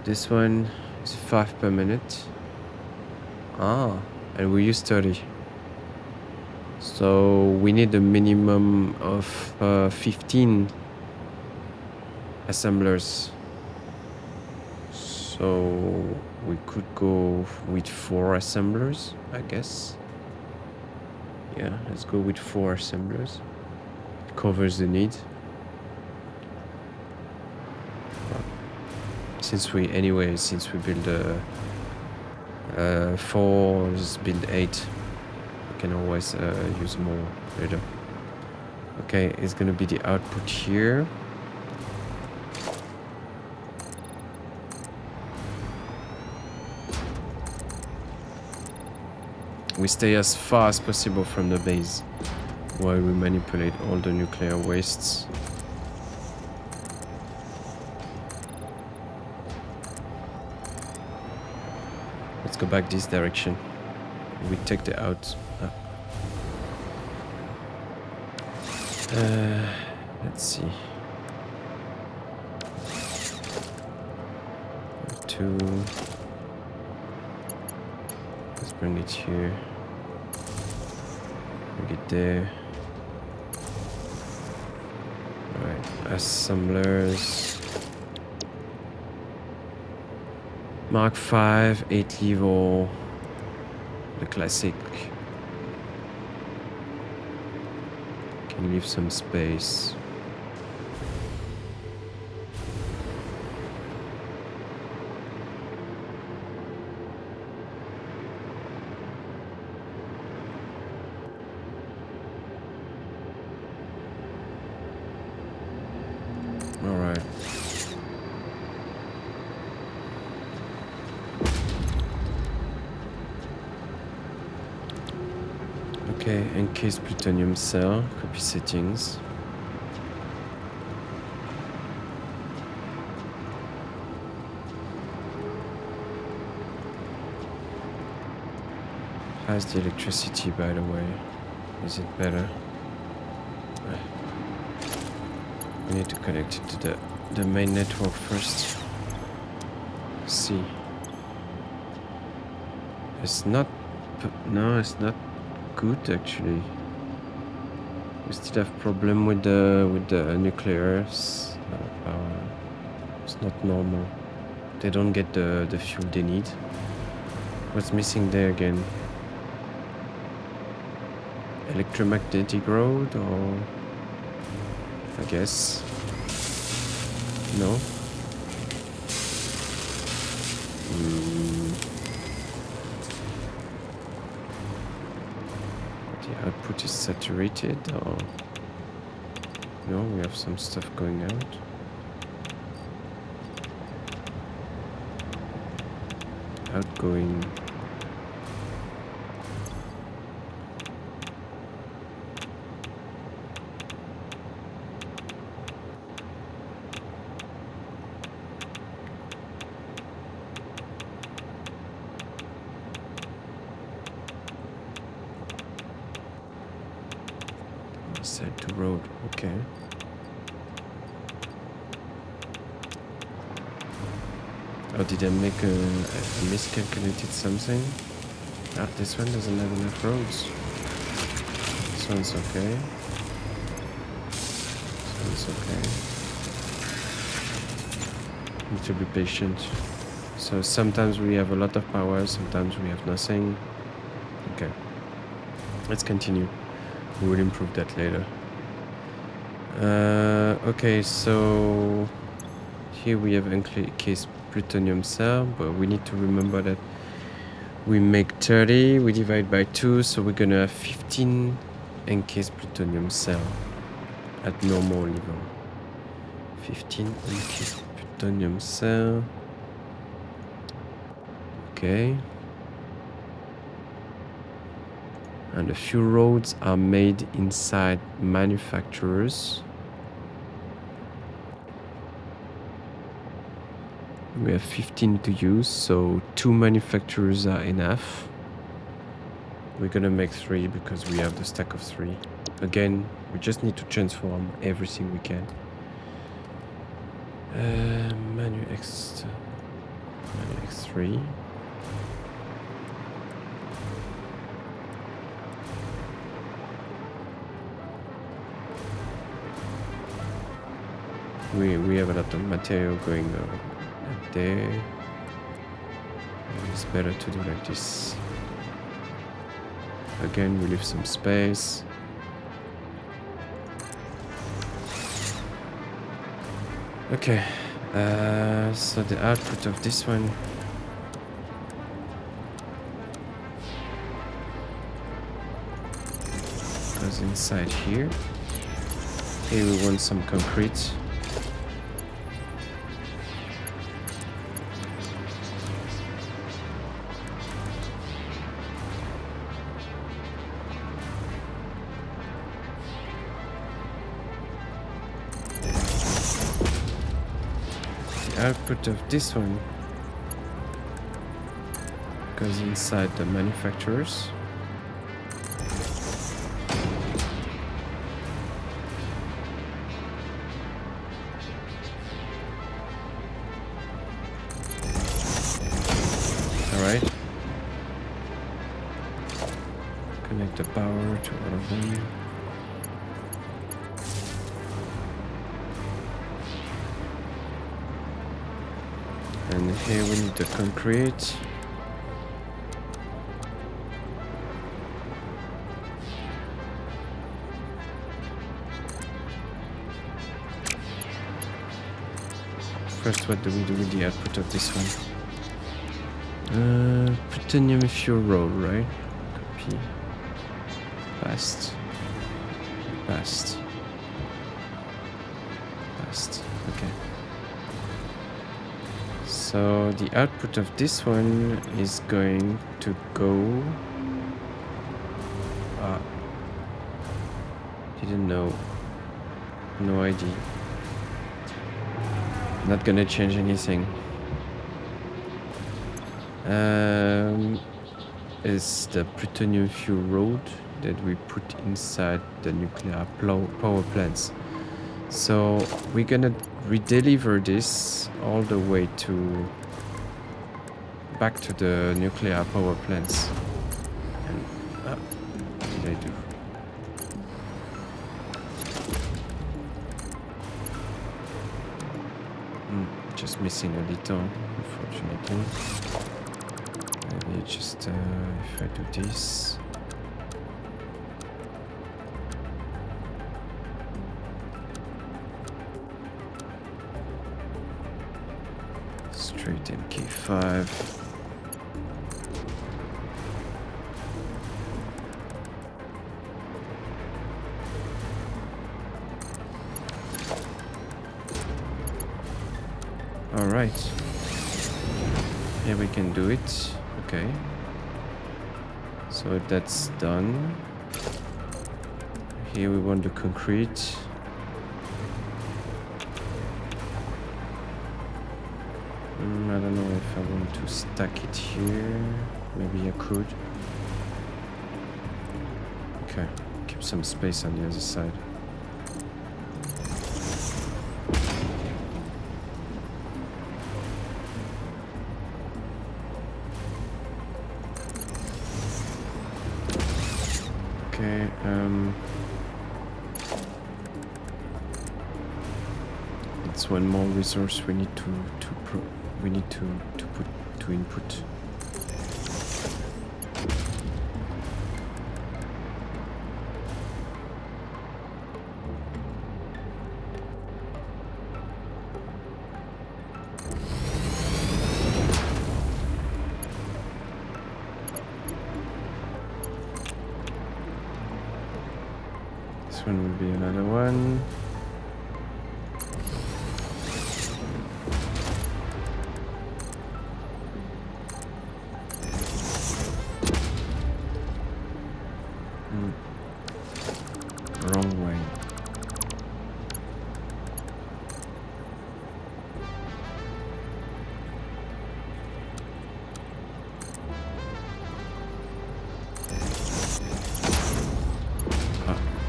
This one is 5 per minute. Ah, and we use 30. So we need a minimum of 15 assemblers. So we could go with 4 assemblers, I guess. Yeah, let's go with 4 assemblers. It covers the need. Since we build 4, just build 8. We can always use more later. Okay, it's gonna be the output here. We stay as far as possible from the base while we manipulate all the nuclear wastes. Let's go back this direction. We take the out. Let's see. 2. Let's bring it here. Bring it there. Alright, assemblers. Mark 5, 8 level. The classic. Can leave some space. Alright. Okay, encased plutonium cell, copy settings. How's the electricity, by the way? Is it better? We need to connect it to the main network first. See. It's not... No, it's not good actually. We still have problem with the nuclear power. It's not normal. They don't get the fuel they need. What's missing there again? Electromagnetic road, or I guess no. The output is saturated, or no? We have some stuff going out. Outgoing. Set to road, okay. Oh, did I make a miscalculated something? Ah, this one doesn't have enough roads. This one's okay. This one's okay. Need to be patient. So sometimes we have a lot of power, sometimes we have nothing. Okay. Let's continue. We will improve that later. Okay, so here we have encased plutonium cell, but we need to remember that we make 30, we divide by 2, so we're gonna have 15 encased plutonium cell at normal level. 15 encased plutonium cell. Okay. And a few roads are made inside manufacturers. We have 15 to use, so 2 manufacturers are enough. We're gonna make 3 because we have the stack of 3. Again, we just need to transform everything we can. Manu X3. We have a lot of material going up there. It's better to do like this. Again, we leave some space. Okay, so the output of this one goes inside here. Here we want some concrete. Output of this one goes inside the manufacturers. Alright. Connect the power to all of them. And here we need the concrete. First, what do we do with the output of this one? Plutonium fuel roll, right? Copy. Past. Past. Past. Okay. So the output of this one is going to go. Didn't know. No idea. Not gonna change anything. Is the plutonium fuel rod that we put inside the nuclear power plants. So we're gonna redeliver this all the way to back to the nuclear power plants. And what did I do? Just missing a little, unfortunately. Maybe just if I do this. Straight MK5. All right. Here we can do it. Okay. So that's done. Here we want the concrete. I don't know if I want to stack it here. Maybe I could. Okay, keep some space on the other side. Okay, it's one more resource we need to put to input. one will be another one. Wrong way.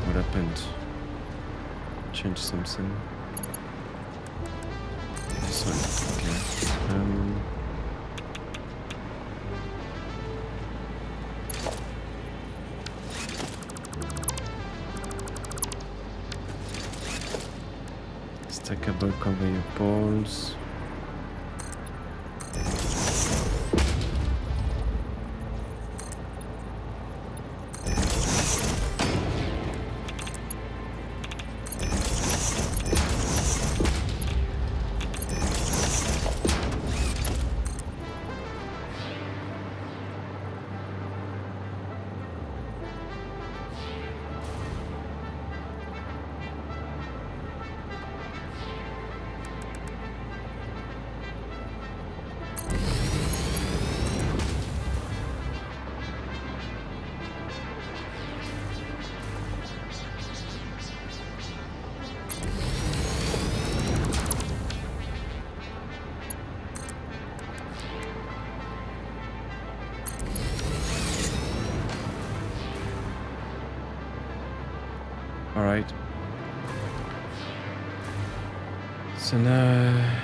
What happened? Change something. This one, okay. Stackable conveyor poles. All right. So now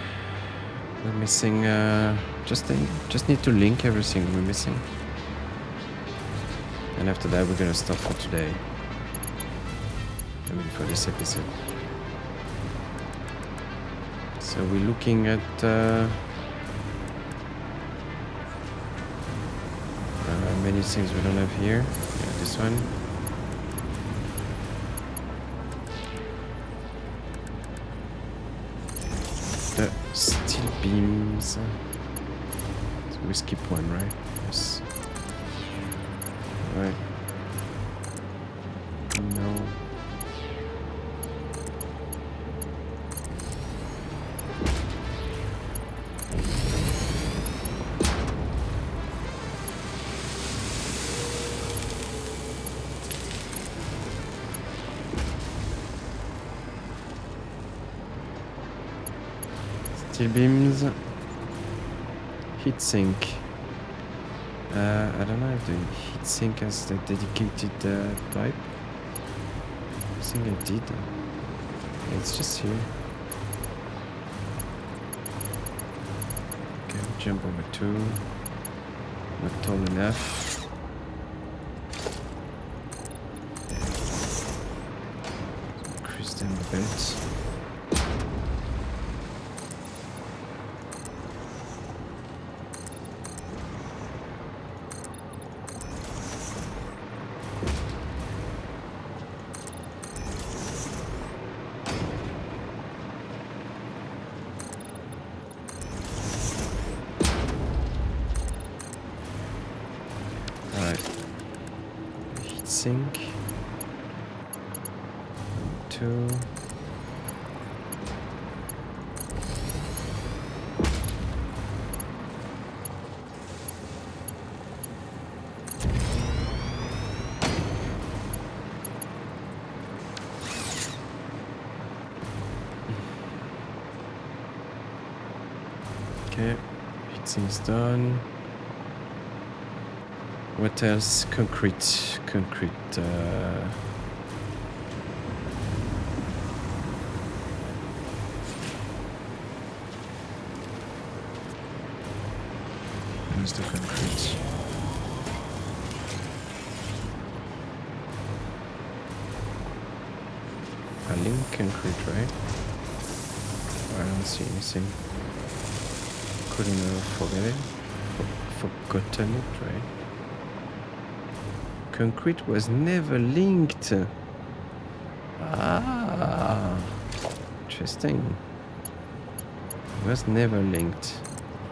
we're missing. Just need to link everything we're missing, and after that we're gonna stop for today. I mean, for this episode. So we're looking at many things we don't have here. Yeah, this one. The steel beams. So we skip one, right? Yes. Right. No. Steel beams. Heatsink. I don't know if the heatsink has the dedicated pipe. I think I did. It's just here. Okay, jump over two. Not tall enough. Increase them a bit. Sink. 2. Okay, heatsink's done. What else? Concrete. Where's the concrete? A link concrete, right? I don't see anything. Couldn't have forgotten it, right? Concrete was never linked. Ah, interesting. It was never linked.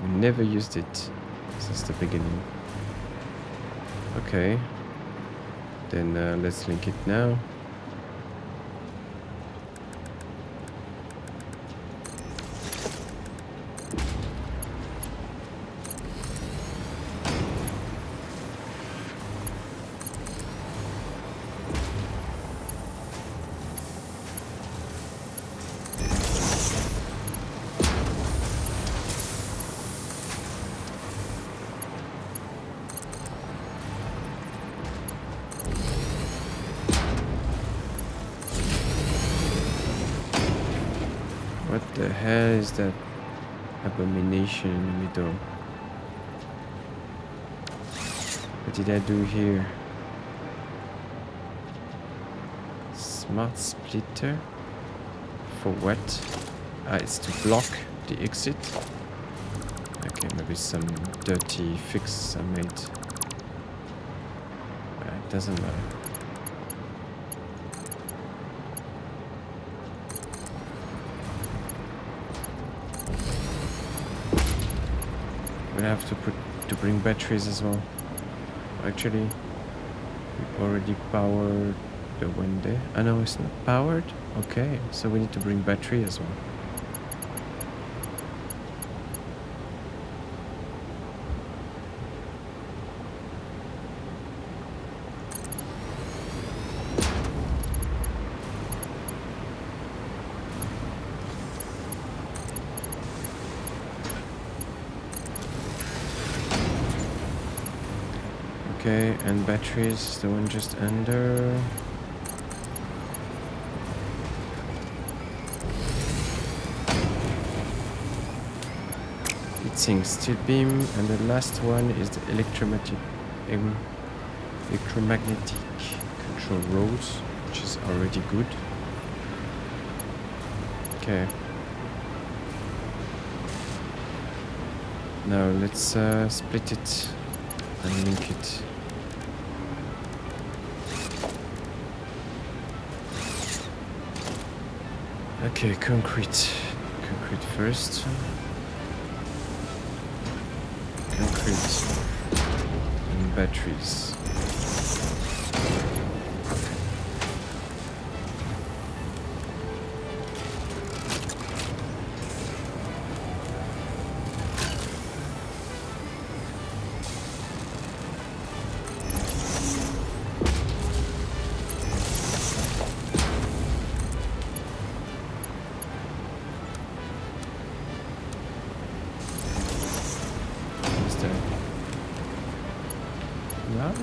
We never used it since the beginning. Okay. Then let's link it now. the hell is that abomination in the middle? What did I do here? Smart splitter? For what? Ah, it's to block the exit. Okay, maybe some dirty fix I made. It doesn't matter. We'll have to bring batteries as well. Actually, we already powered the one there. Ah no, it's not powered. Okay, so we need to bring battery as well. Okay, and batteries, the one just under. Heatsink steel beam, and the last one is the electromagnetic control rods, which is already good. Okay. Now let's split it and link it. Okay, concrete. Concrete first. Concrete and batteries.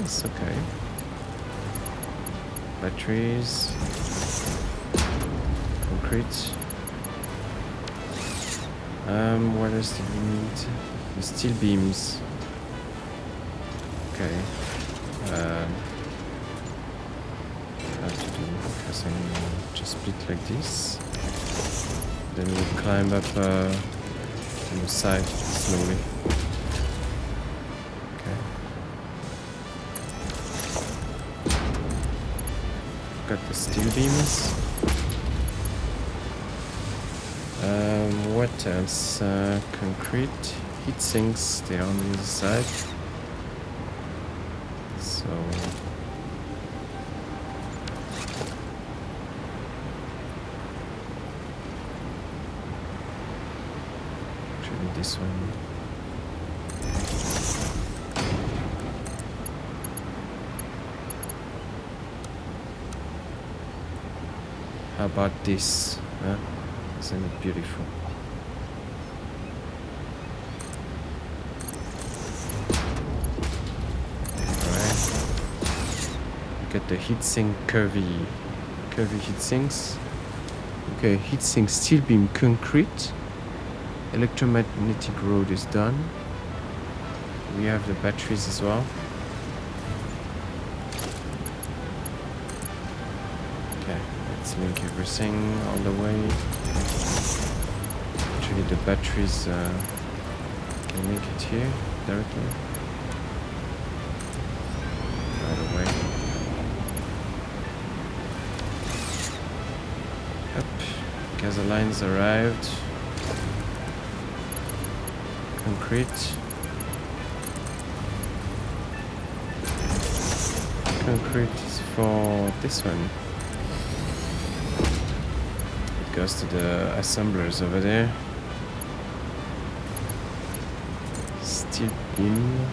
It's okay. Batteries. Concrete. What else do we need? The steel beams. Okay. How to do? Because I'm just split like this. Then we'll climb up on the side slowly. Got the steel beams. What else? Concrete heat sinks. They are on the side. So actually, this one. How about this? Huh? Isn't it beautiful? Alright. Get the heatsink curvy heatsinks. Okay, heatsink steel beam concrete. Electromagnetic rod is done. We have the batteries as well. Link everything all the way. Actually, the batteries can link it here directly. Right away. Yep. Gasolines arrived. Concrete. Concrete is for this one. Goes to the assemblers over there. Steel beam.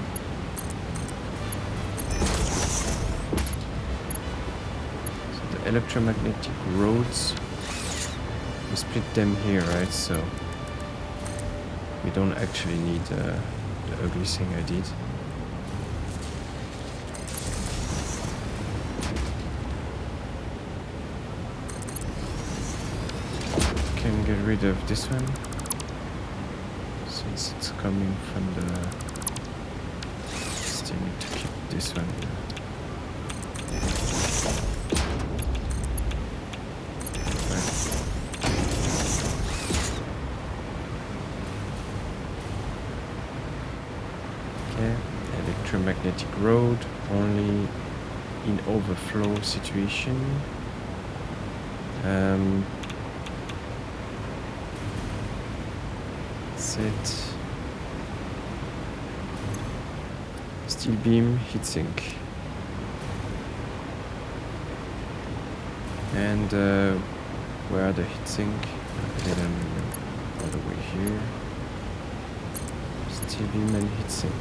So the electromagnetic rods, we split them here, right? So we don't actually need the ugly thing I did. can get rid of this one since it's coming from the. Still need to keep this one. Okay, electromagnetic road only in overflow situation. Set steel beam heatsink and where are the heatsink? Okay, then all the way here. Steel beam and heatsink.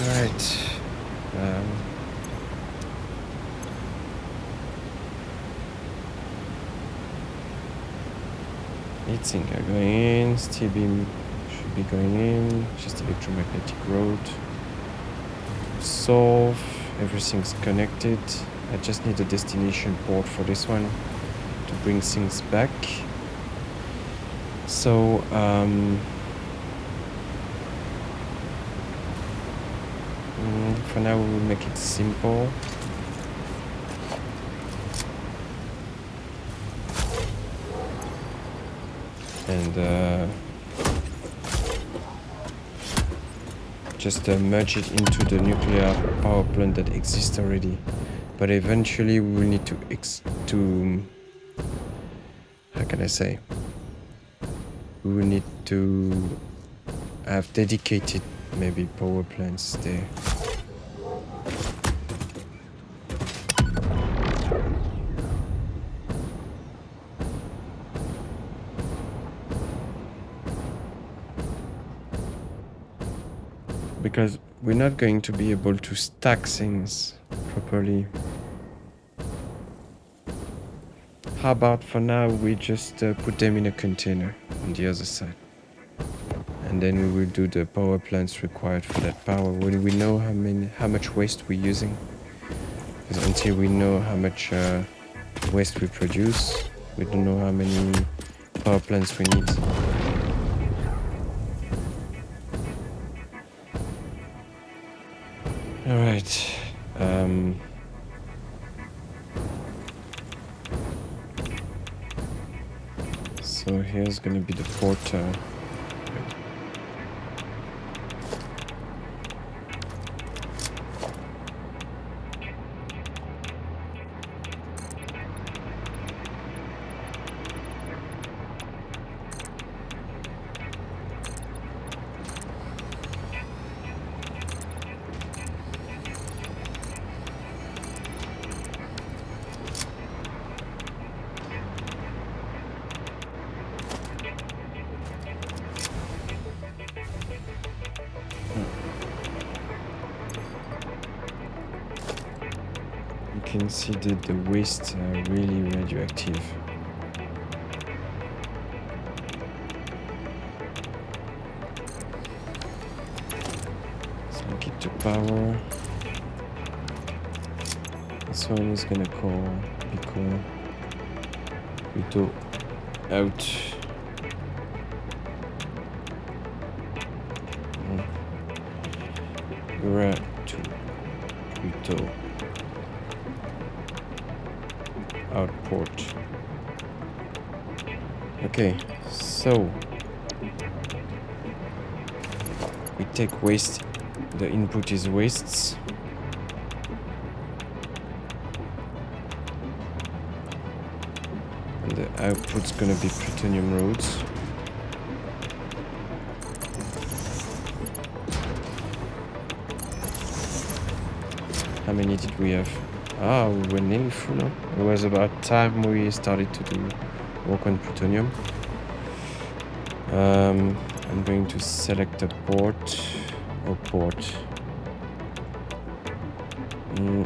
Right. Heatsink are going in, steel beam should be going in, just electromagnetic road. Solve, everything's connected. I just need a destination port for this one to bring things back. So, for now we will make it simple. And just merge it into the nuclear power plant that exists already. But eventually we will need to how can I say? We will need to have dedicated maybe power plants there. Because we're not going to be able to stack things properly. How about for now we just put them in a container on the other side. And then we will do the power plants required for that power when we know how much waste we're using. Because until we know how much waste we produce, we don't know how many power plants we need. All right. So here's gonna be the porter. You can see that the wastes are really radioactive. Let's make it to power. This one is gonna be called Pluto out. Ura to Pluto output. Okay, so we take waste. The input is wastes. And the output's gonna be plutonium rods. How many did we have? Ah, we were nearly full. Huh? It was about time we started to do work on plutonium. I'm going to select a port or port.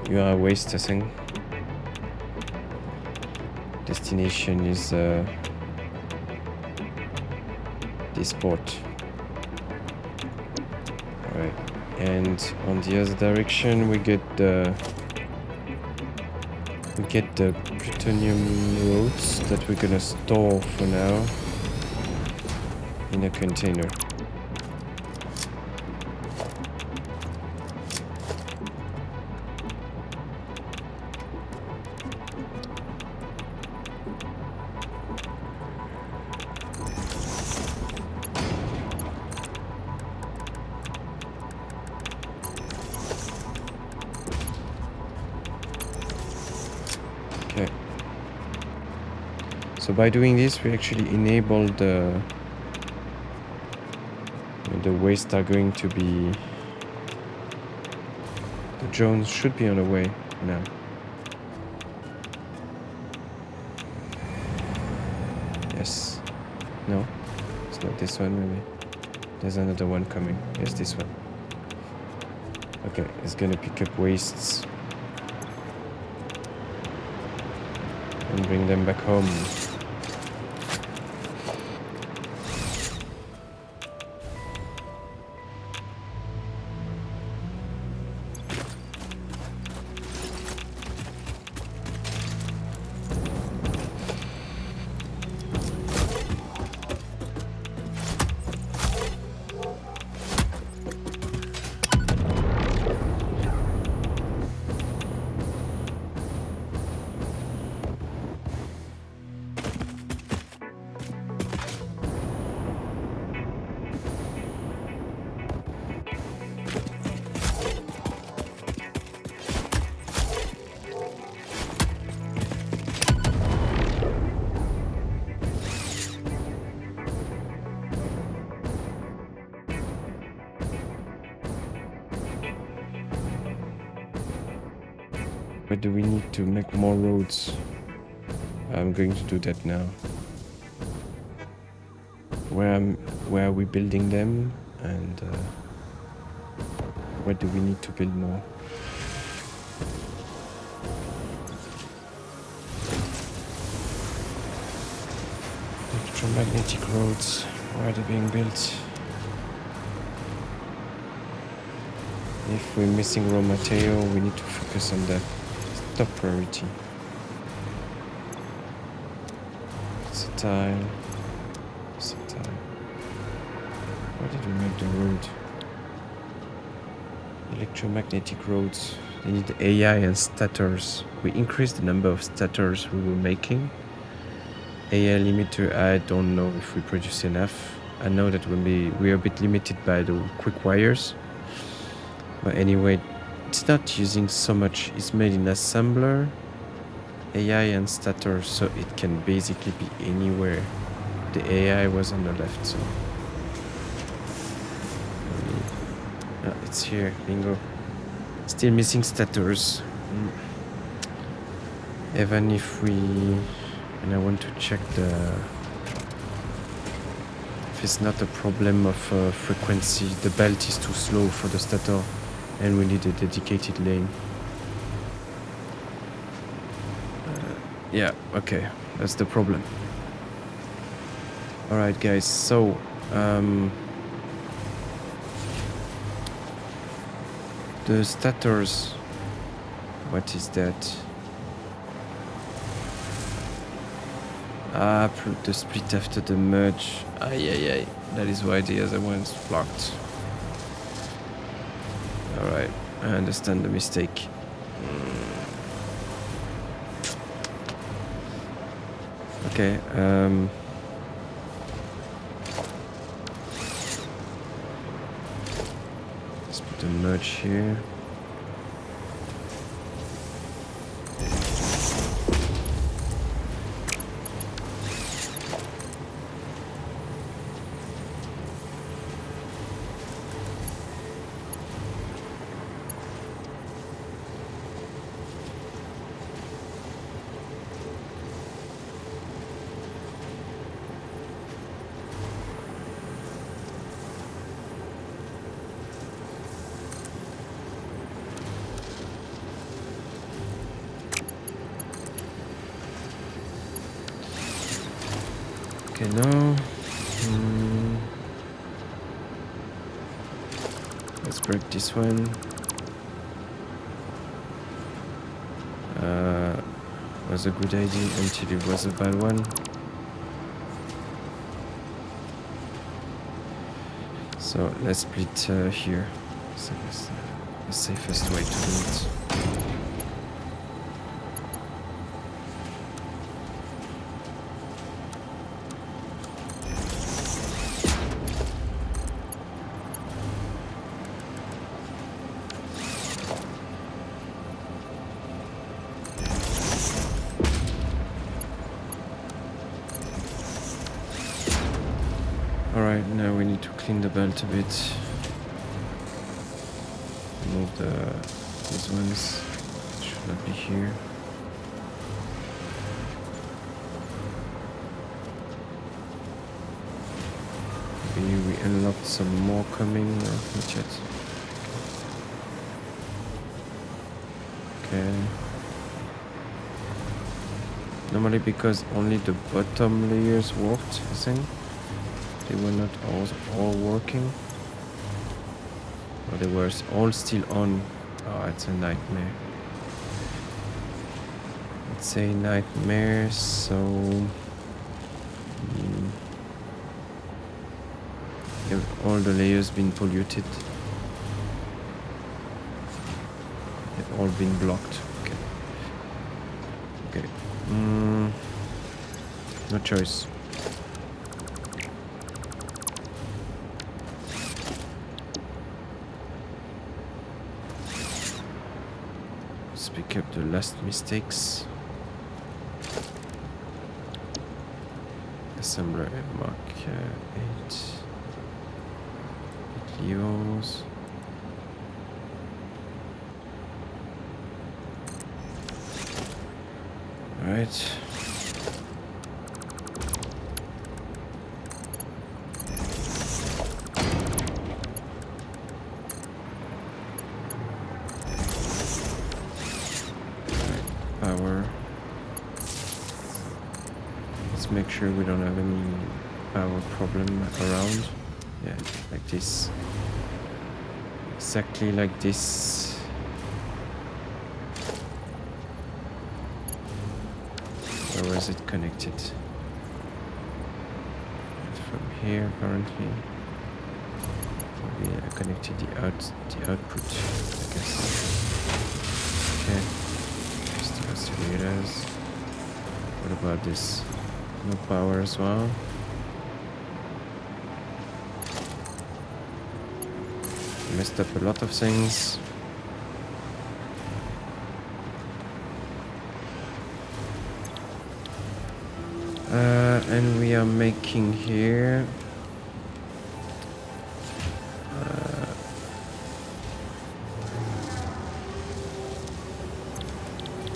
You are waste, I think. Destination is this port. Alright. And on the other direction we get the plutonium rods that we're gonna store for now in a container. Okay. So by doing this, we actually enable the waste are going to be. The drones should be on the way now. Yes. No. It's not this one, maybe. There's another one coming. Yes, this one. Okay, it's gonna pick up wastes and bring them back home. Where do we need to make more roads? I'm going to do that now. Where are we building them, and where do we need to build more? Electromagnetic roads, where are they being built? If we're missing raw material, we need to focus on that. Top priority. It's a tile. It's a tile. Why did we make the road? Electromagnetic roads. They need AI and stators. We increased the number of stators we were making. AI limiter, I don't know if we produce enough. I know that we are a bit limited by the quick wires. But anyway, it's not using so much. It's made in assembler, AI and stator, so it can basically be anywhere. The AI was on the left, so it's here. Bingo. Still missing stators. Even if we, and I want to check if it's not a problem of frequency. The belt is too slow for the stator. And we need a dedicated lane. Yeah, okay, that's the problem. Alright guys, so the stators, what is that? The split after the merge. Aye, that is why the other one's blocked. Alright, I understand the mistake. Okay, let's put a merge here. Okay, now let's break this one. Was a good idea until it was a bad one. So let's split here. So it's the safest way to do it. Alright, now we need to clean the belt a bit. Remove these ones. Should not be here. Maybe we unlocked some more coming. No, not yet. Okay. Normally because only the bottom layers worked, I think. They were not all working. Or they were all still on. Oh, it's a nightmare. It's a nightmare, so... have all the layers been polluted? They've all been blocked. Okay. Okay. No choice. Let's pick up the last mistakes. Assembler Mark 8. Leos. Alright. Power. Let's make sure we don't have any power problem around. Yeah, like this. Exactly like this. Where was it connected? From here apparently. Maybe I connected the output, I guess. Okay. Just oscillators. What about this? No power as well. Messed up a lot of things. And we are making here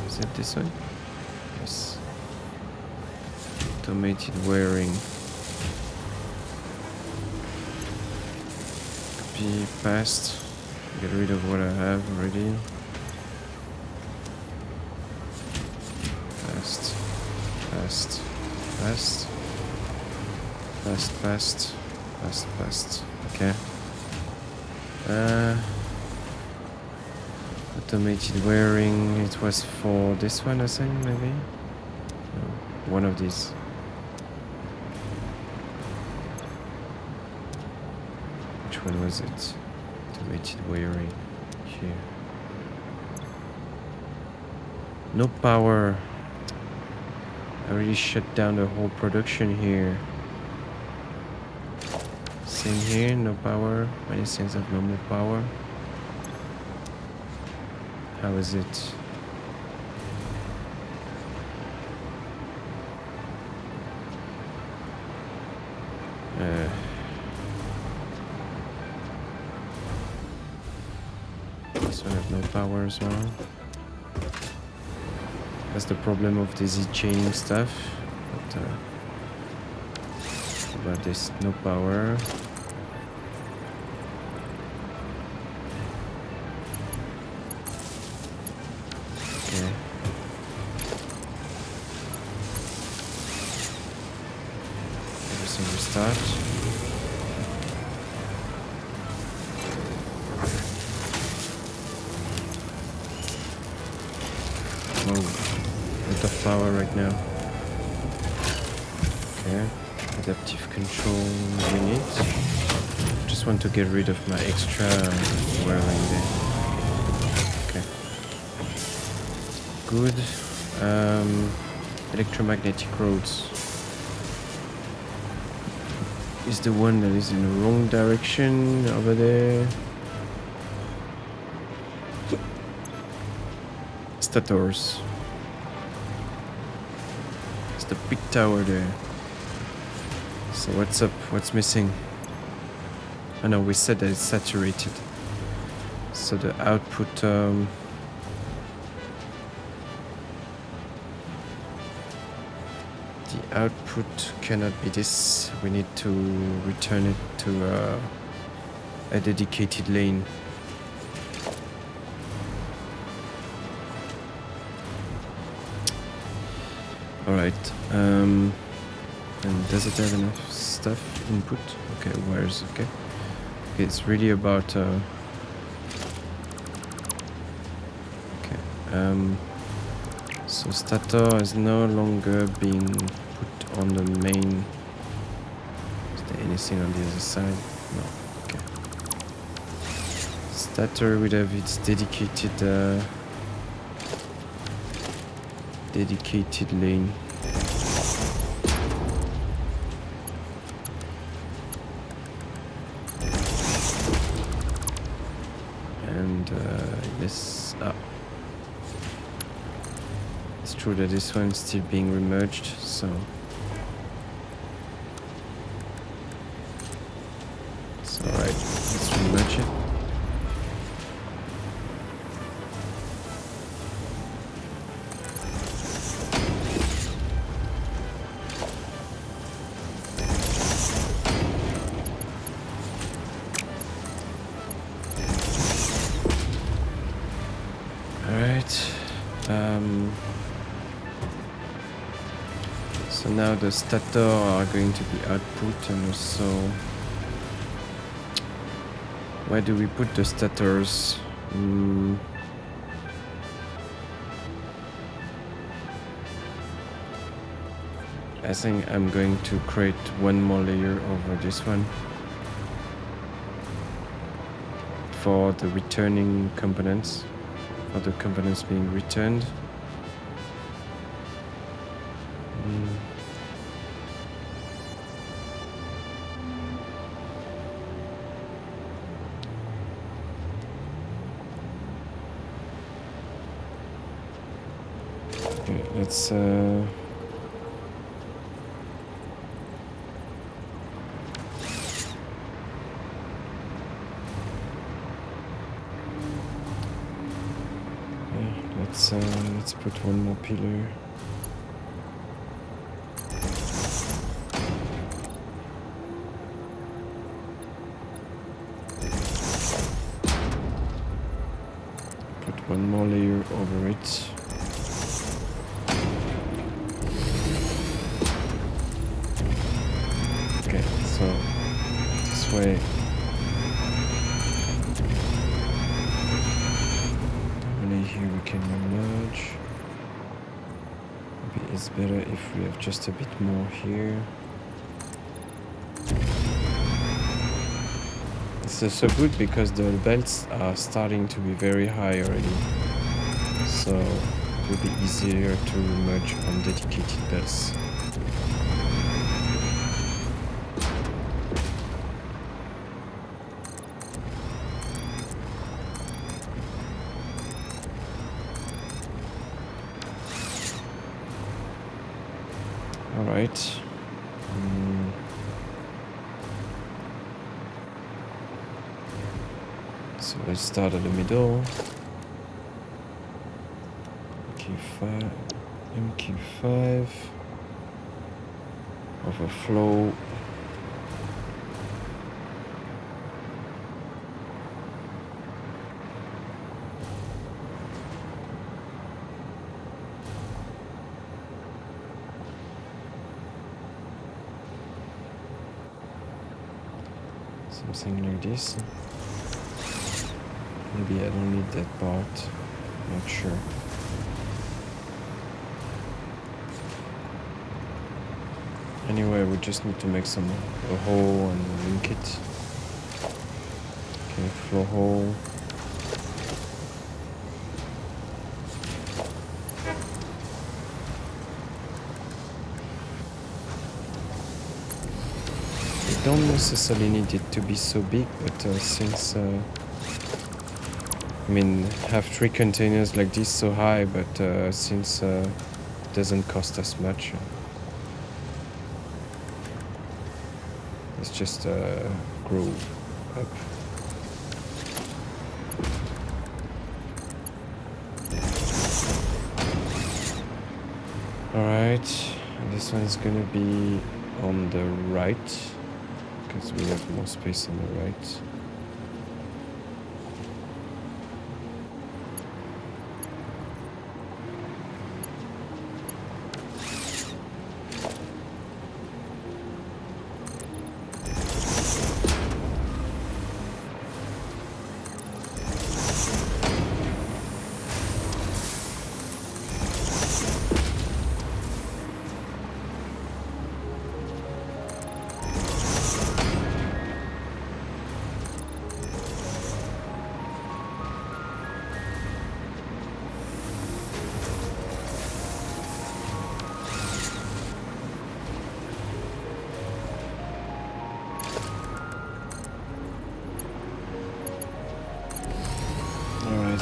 is it this one? Yes. Automated wiring. Copy, paste. Get rid of what I have already. Paste. Paste. Paste. Paste. Paste. Paste. Paste. Okay. Automated wiring. It was for this one, I think, maybe. No, one of these. Which one was it? Automated wiring here. No power. I already shut down the whole production here. Same here, no power. Many things have no more power. How is it? This one have no power as well. That's the problem of the Z-chaining stuff. But, about this, no power. Okay. Everything restart. lot of power right now. Okay, adaptive control unit. Just want to get rid of my extra wiring there. Okay. Good. Electromagnetic roads is the one that is in the wrong direction over there. Stators. It's the big tower there. So what's up? What's missing? Oh no, we said that it's saturated. So the output the output cannot be this. We need to return it to a dedicated lane. Alright. And does it have enough stuff input? Okay, wires, okay. Okay, it's really about okay. So stator is no longer being put on the main. Is there anything on the other side? No. Okay. Stator would have its dedicated lane. And yes, it's true that this one is still being remerged, so it's alright, let's remerge it. So now the stator are going to be output, and also where do we put the stators? I think I'm going to create one more layer over this one for the returning components. For the components being returned. Okay, let's let's put one more pillar. Put one more layer over it. Okay, so this way. Here we can merge. Maybe it's better if we have just a bit more here. This is so good because the belts are starting to be very high already. So it will be easier to merge on dedicated belts. Alright. So let's start at the middle. MQ5. Overflow. Something like this. Maybe I don't need that part. Not sure. Anyway, we just need to make a hole and link it. Okay, floor hole. We don't necessarily need it to be so big, but since I mean, have 3 containers like this so high, but since it doesn't cost us much, let's just grow up. Alright, this one's gonna be on the right, because we have more space on the right.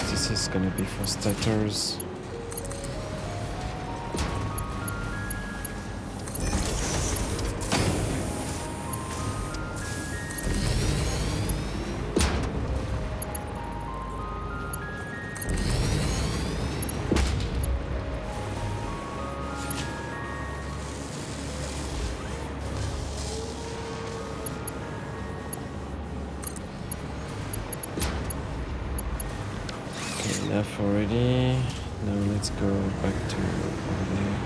This is gonna be for starters. Enough already. Now let's go back to over there.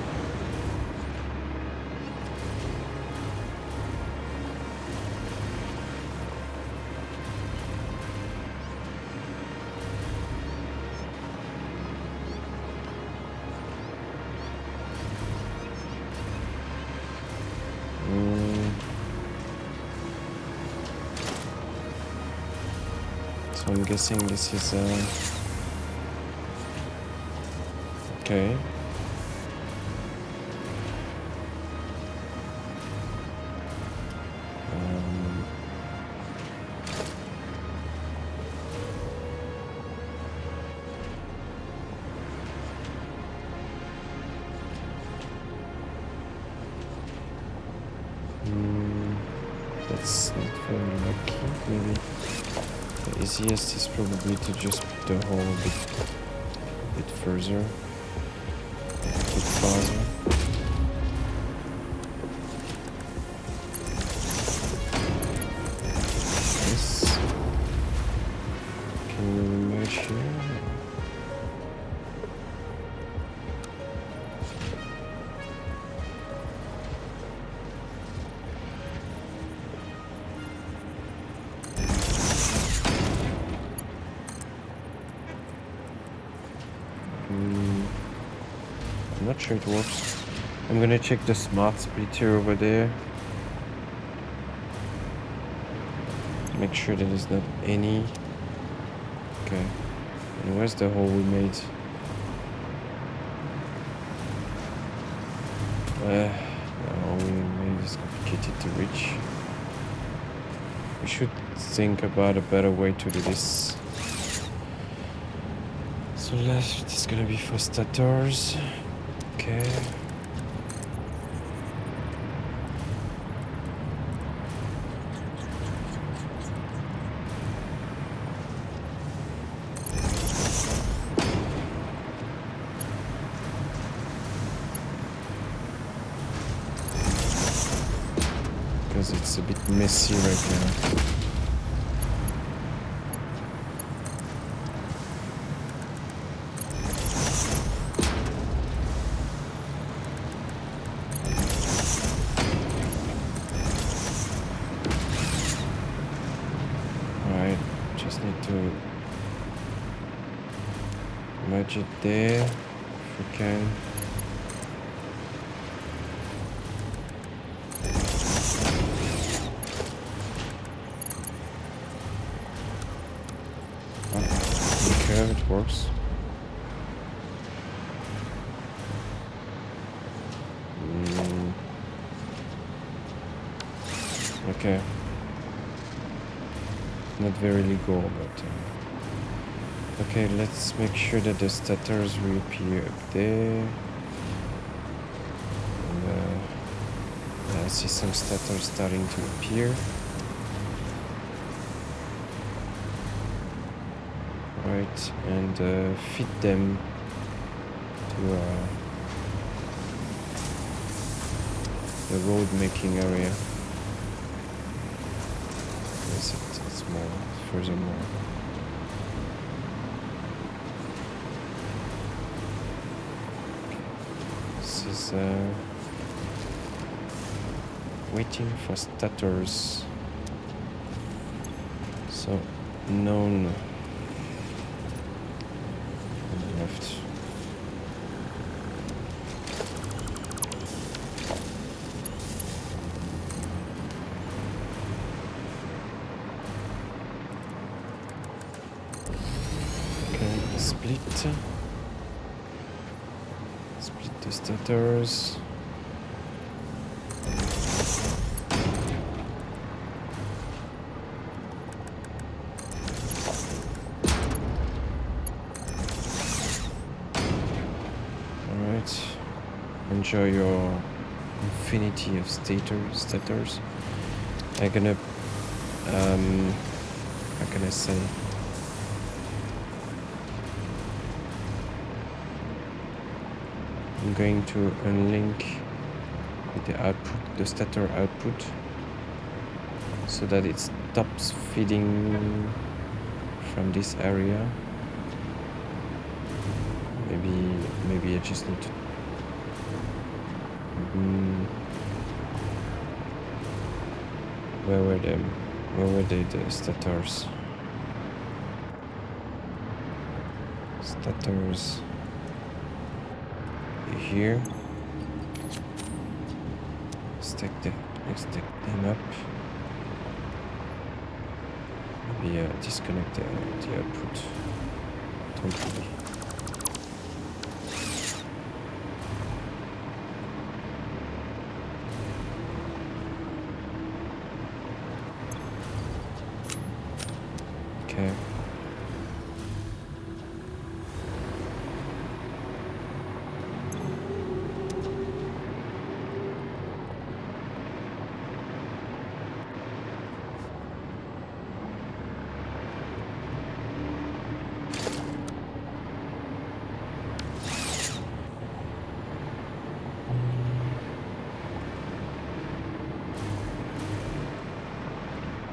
So I'm guessing this is okay. That's not very lucky. Maybe the easiest is probably to just put the hole a bit further, a bit farther. Yes. Can we merge here? I'm not sure it works. I'm gonna check the smart splitter over there. Make sure that there's not any. Okay. And where's the hole we made? The hole we made is complicated to reach. We should think about a better way to do this. So left is gonna be for starters. Okay. Because it's a bit messy right now. Merge it there if we can. works. Okay. Not very legal, but okay, let's make sure that the statters reappear up there. And, I see some statters starting to appear. Right, and feed them to the road making area. It's more furthermore. This is waiting for statters. So none left. Split the statters. Alright. Enjoy your infinity of statters. I'm gonna how can I say? I'm going to unlink with the output, the statter output, so that it stops feeding from this area. Maybe I just need to. Where were them? Where were they? The statters. Statters. Here. Stack them up. Maybe disconnect the output totally. Okay.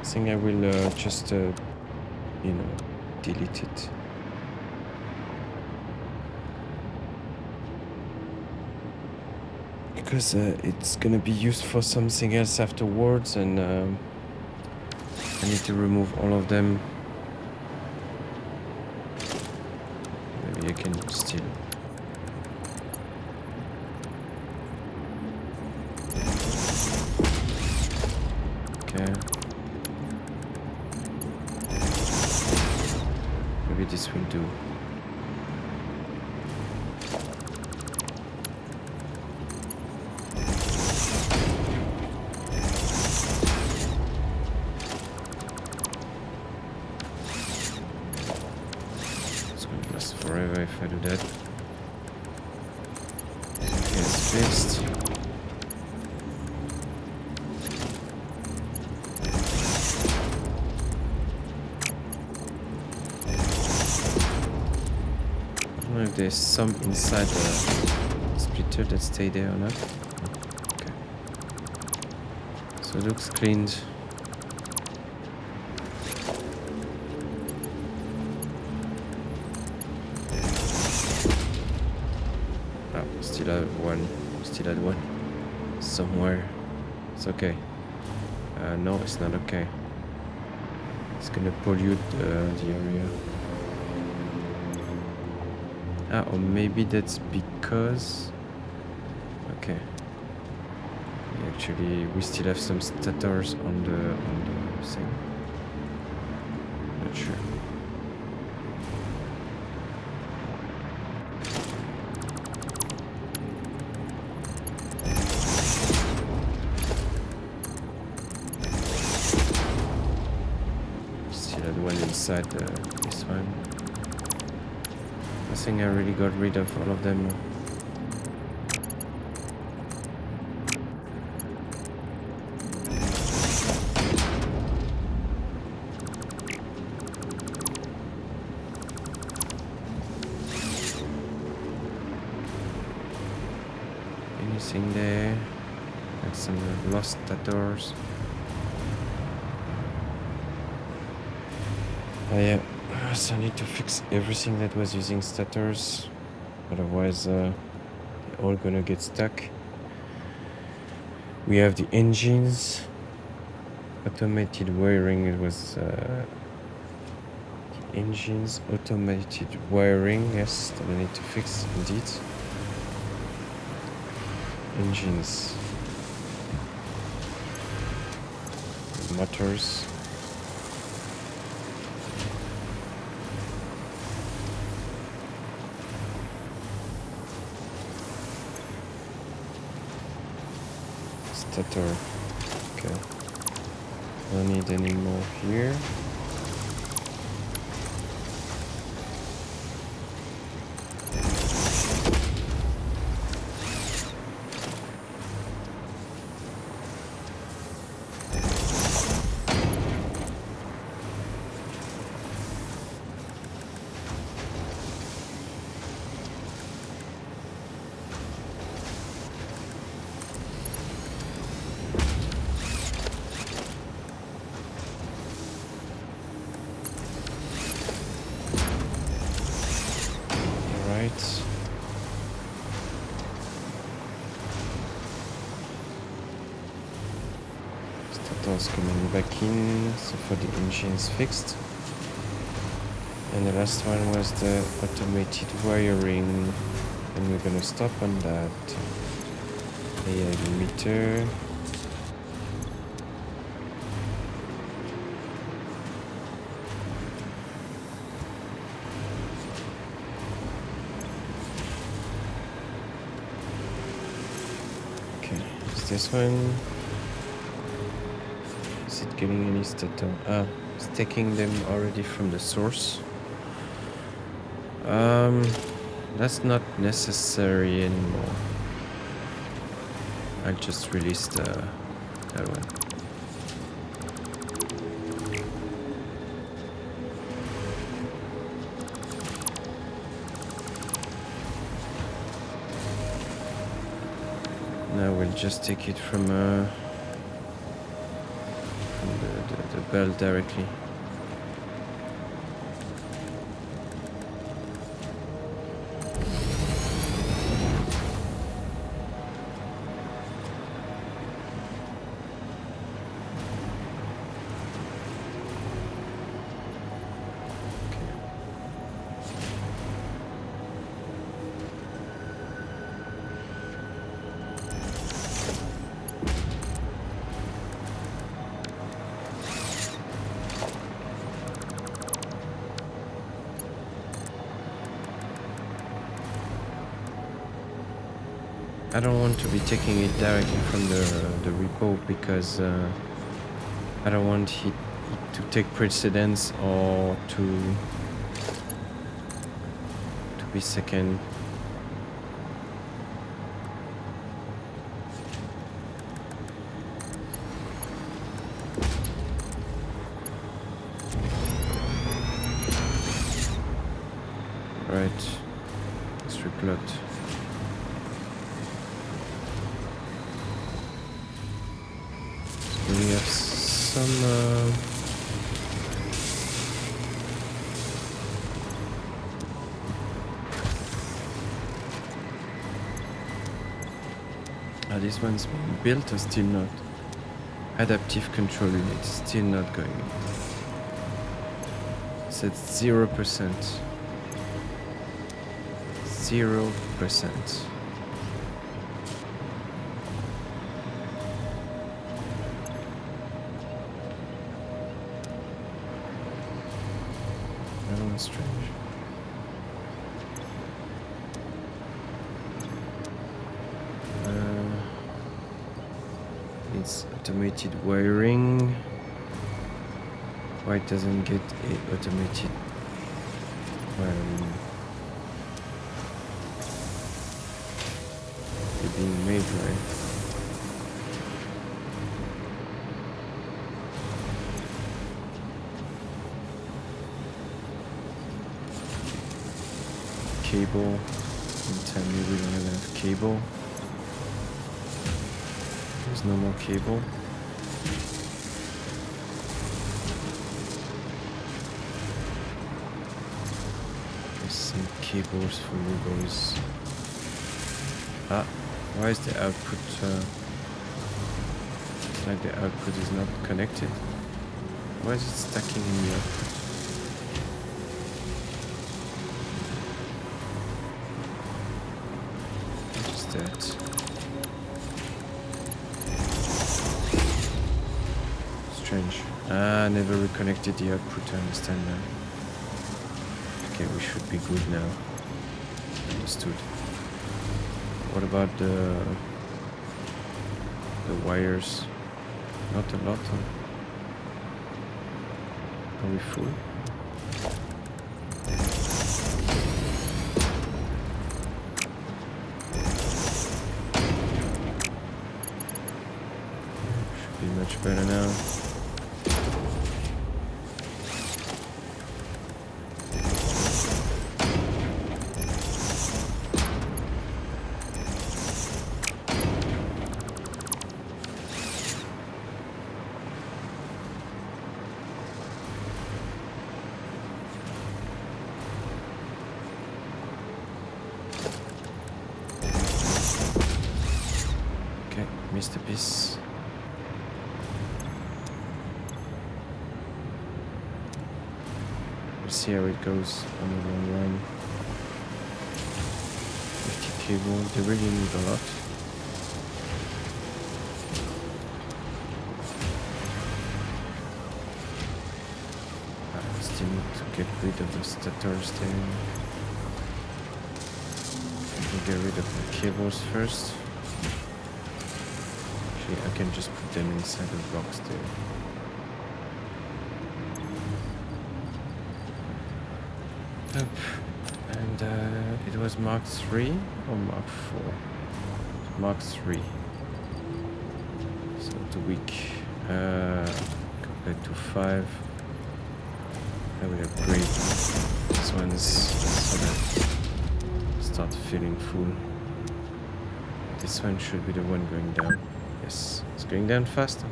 I think I will just delete it. Because it's gonna be used for something else afterwards, and I need to remove all of them. Maybe I can still. Okay. Maybe this will do. It's gonna last forever if I do that. Okay, it's fixed. If there's some inside the splitter that stay there or not. Okay. So it looks cleaned. Oh, still had one somewhere. It's okay. No, it's not okay. It's gonna pollute the area. Or maybe that's because. Okay. Actually, we still have some statters on the thing. Not sure. side, this one. I think I already got rid of all of them. Anything there? Like some lost tators. Oh yeah, so I need to fix everything that was using stutters, otherwise they're all gonna get stuck. We have the engines, automated wiring. It was the engines, automated wiring, yes, that I need to fix indeed. Engines, motors. Stutter. Okay. Don't need any more here. Coming back in, so for the engines fixed. And the last one was the automated wiring, and we're gonna stop on that. AV meter. Okay, it's this one. Getting any stutter? It's taking them already from the source. That's not necessary anymore. I just released that one. Now we'll just take it from the bell directly. I don't want to be taking it directly from the repo because I don't want it to take precedence or to be second. Right, it's replugged. We have some this one's been built or still not? Adaptive control unit, still not going in. It's at 0%. 0%. Strange. It's automated wiring. Why it doesn't get a automated it being made, right? Cable. Don't tell me we don't have enough cable. There's no more cable. There's some cables for you boys. Ah, why is the output? It's like the output is not connected. Why is it stacking in the output? What is that? Strange. Ah, never reconnected the output, I understand now. Okay, we should be good now. Understood. What about the wires? Not a lot, huh? Are we full? Should be much better now. Missed a piece. We'll see how it goes on the long run. 50 cable, they really need a lot. I still need to get rid of the stators there. We'll get rid of the cables first. I can just put them inside the box there. Up. And it was Mark 3 or Mark 4? Mark 3. So too weak. Compared to 5. I will upgrade. This one's sort of start feeling full. This one should be the one going down. Yes, it's going down faster.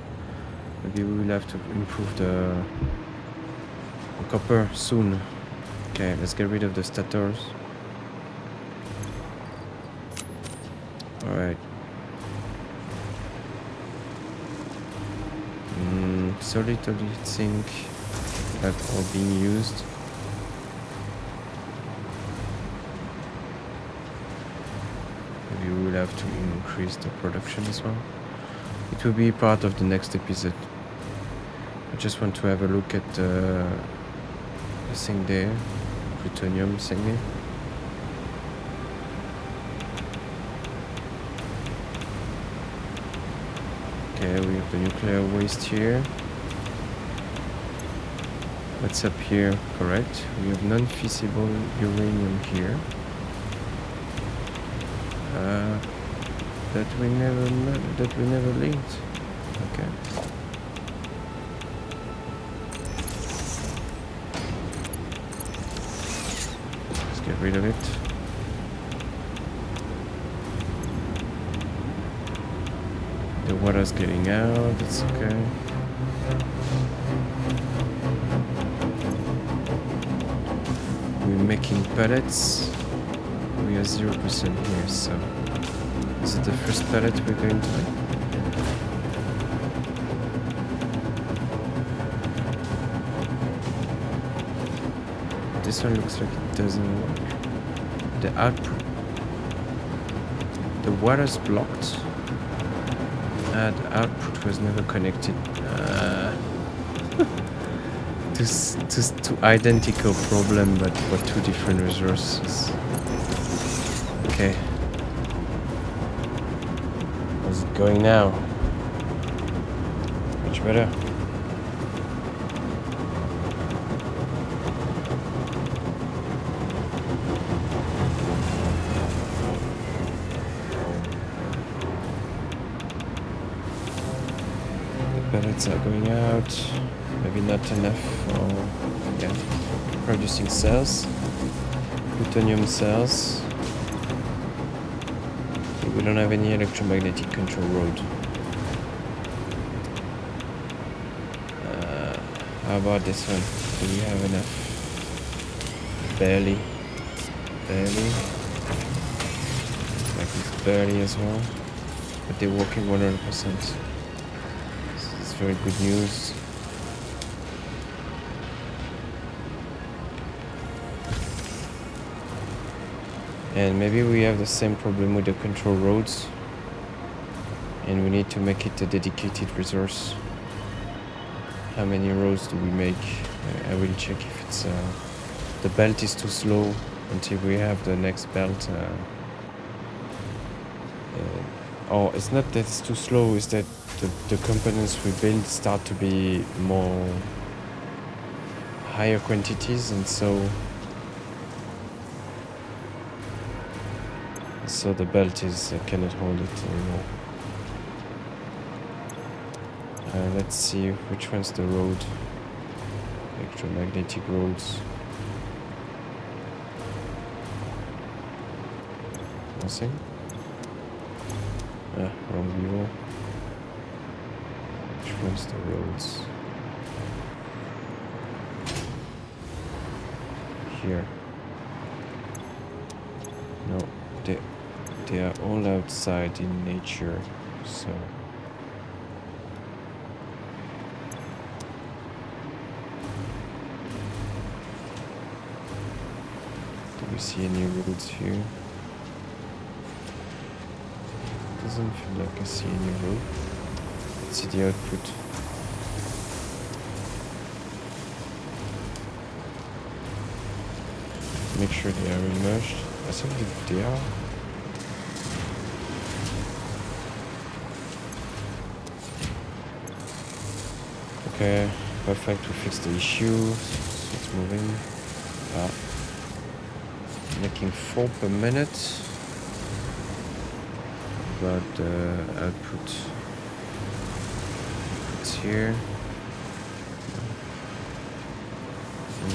Maybe we will have to improve the copper soon. Okay, let's get rid of the stators. Alright. So little think that all being used. Maybe we will have to increase the production as well. It will be part of the next episode. I just want to have a look at the thing there, Plutonium thingy. Okay, we have the nuclear waste here. What's up here? Correct. We have non-fissile uranium here. That we never linked. Okay. Let's get rid of it. The water's getting out, that's okay. We're making pellets. We are 0% here, so is it the first pallet we're going to make? This one looks like it doesn't work. The output. The water's blocked. The output was never connected. Two identical problem, but for two different resources. Okay. How's it going now? Much better. pellets are going out. Maybe not enough for, yeah, producing cells. Plutonium cells. Okay, we don't have any electromagnetic control rod. How about this one? Do we have enough? Barely. Barely. Like it's barely as well. But they're working 100%. It's very good news. And maybe we have the same problem with the control rods. And we need to make it a dedicated resource. How many rows do we make? I will check if it's the belt is too slow until we have the next belt. Oh, it's not that it's too slow, it's that the components we build start to be more higher quantities, and so the belt is cannot hold it anymore. Let's see which one's the road. Electromagnetic roads. Nothing. Wrong view. Which one's the roads? Here. No, they are all outside in nature, so. Do we see any roads here? Doesn't feel like I see any road. Let's see the output. Make sure they are immersed. I think they are. Okay, perfect. We fixed the issue. So it's moving. Making 4 per minute. About the output. It's here.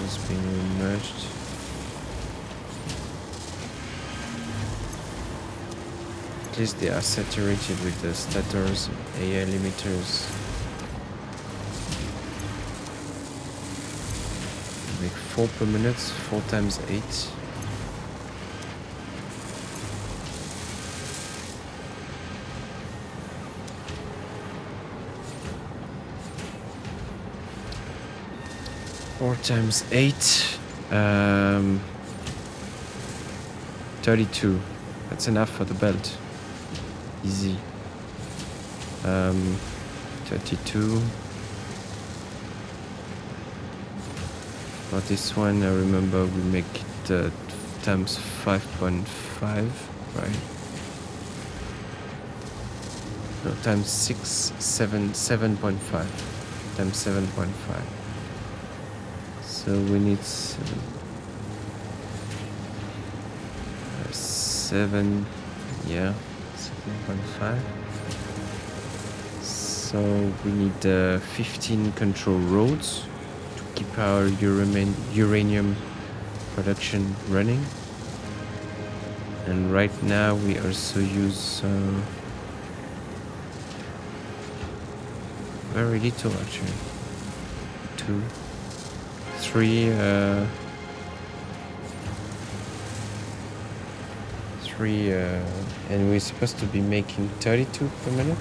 It's being merged. At least they are saturated with the stators, AI limiters. Make 4 per minute, 4 times 8. Four times 8, 32. That's enough for the belt. Easy. 32. For this one, I remember we make it times 5.5, right? No, times 6, 7, 7.5. Times 7.5. So we need 7, yeah, 7.5. So we need 15 control rods to keep our uranium production running. And right now we also use very little actually. 2, 3, 3, and we're supposed to be making 32 per minute.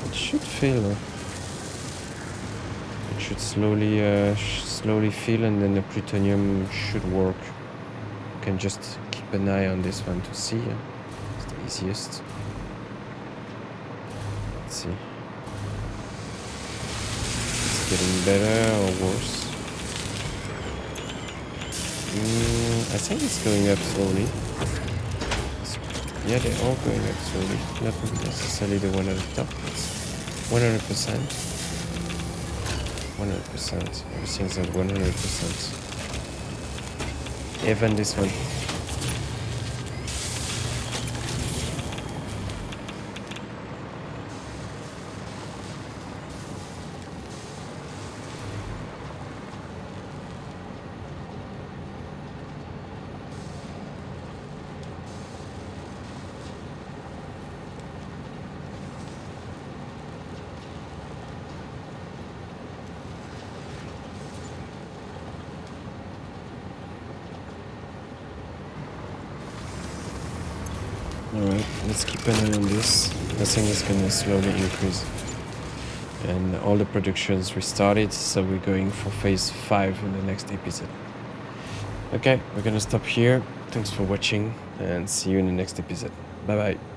It should fill. It should slowly fill, and then the plutonium should work. You can just keep an eye on this one to see. It's the easiest. Let's see. Getting better or worse? I think it's going up slowly. Yeah, they're all going up slowly. Not necessarily the one at the top. It's 100%. 100%. Everything's at 100%. Even this one. Alright, let's keep an eye on this. I think it's gonna slowly increase. And all the productions restarted, so we're going for phase 5 in the next episode. Okay, we're gonna stop here. Thanks for watching and see you in the next episode. Bye bye.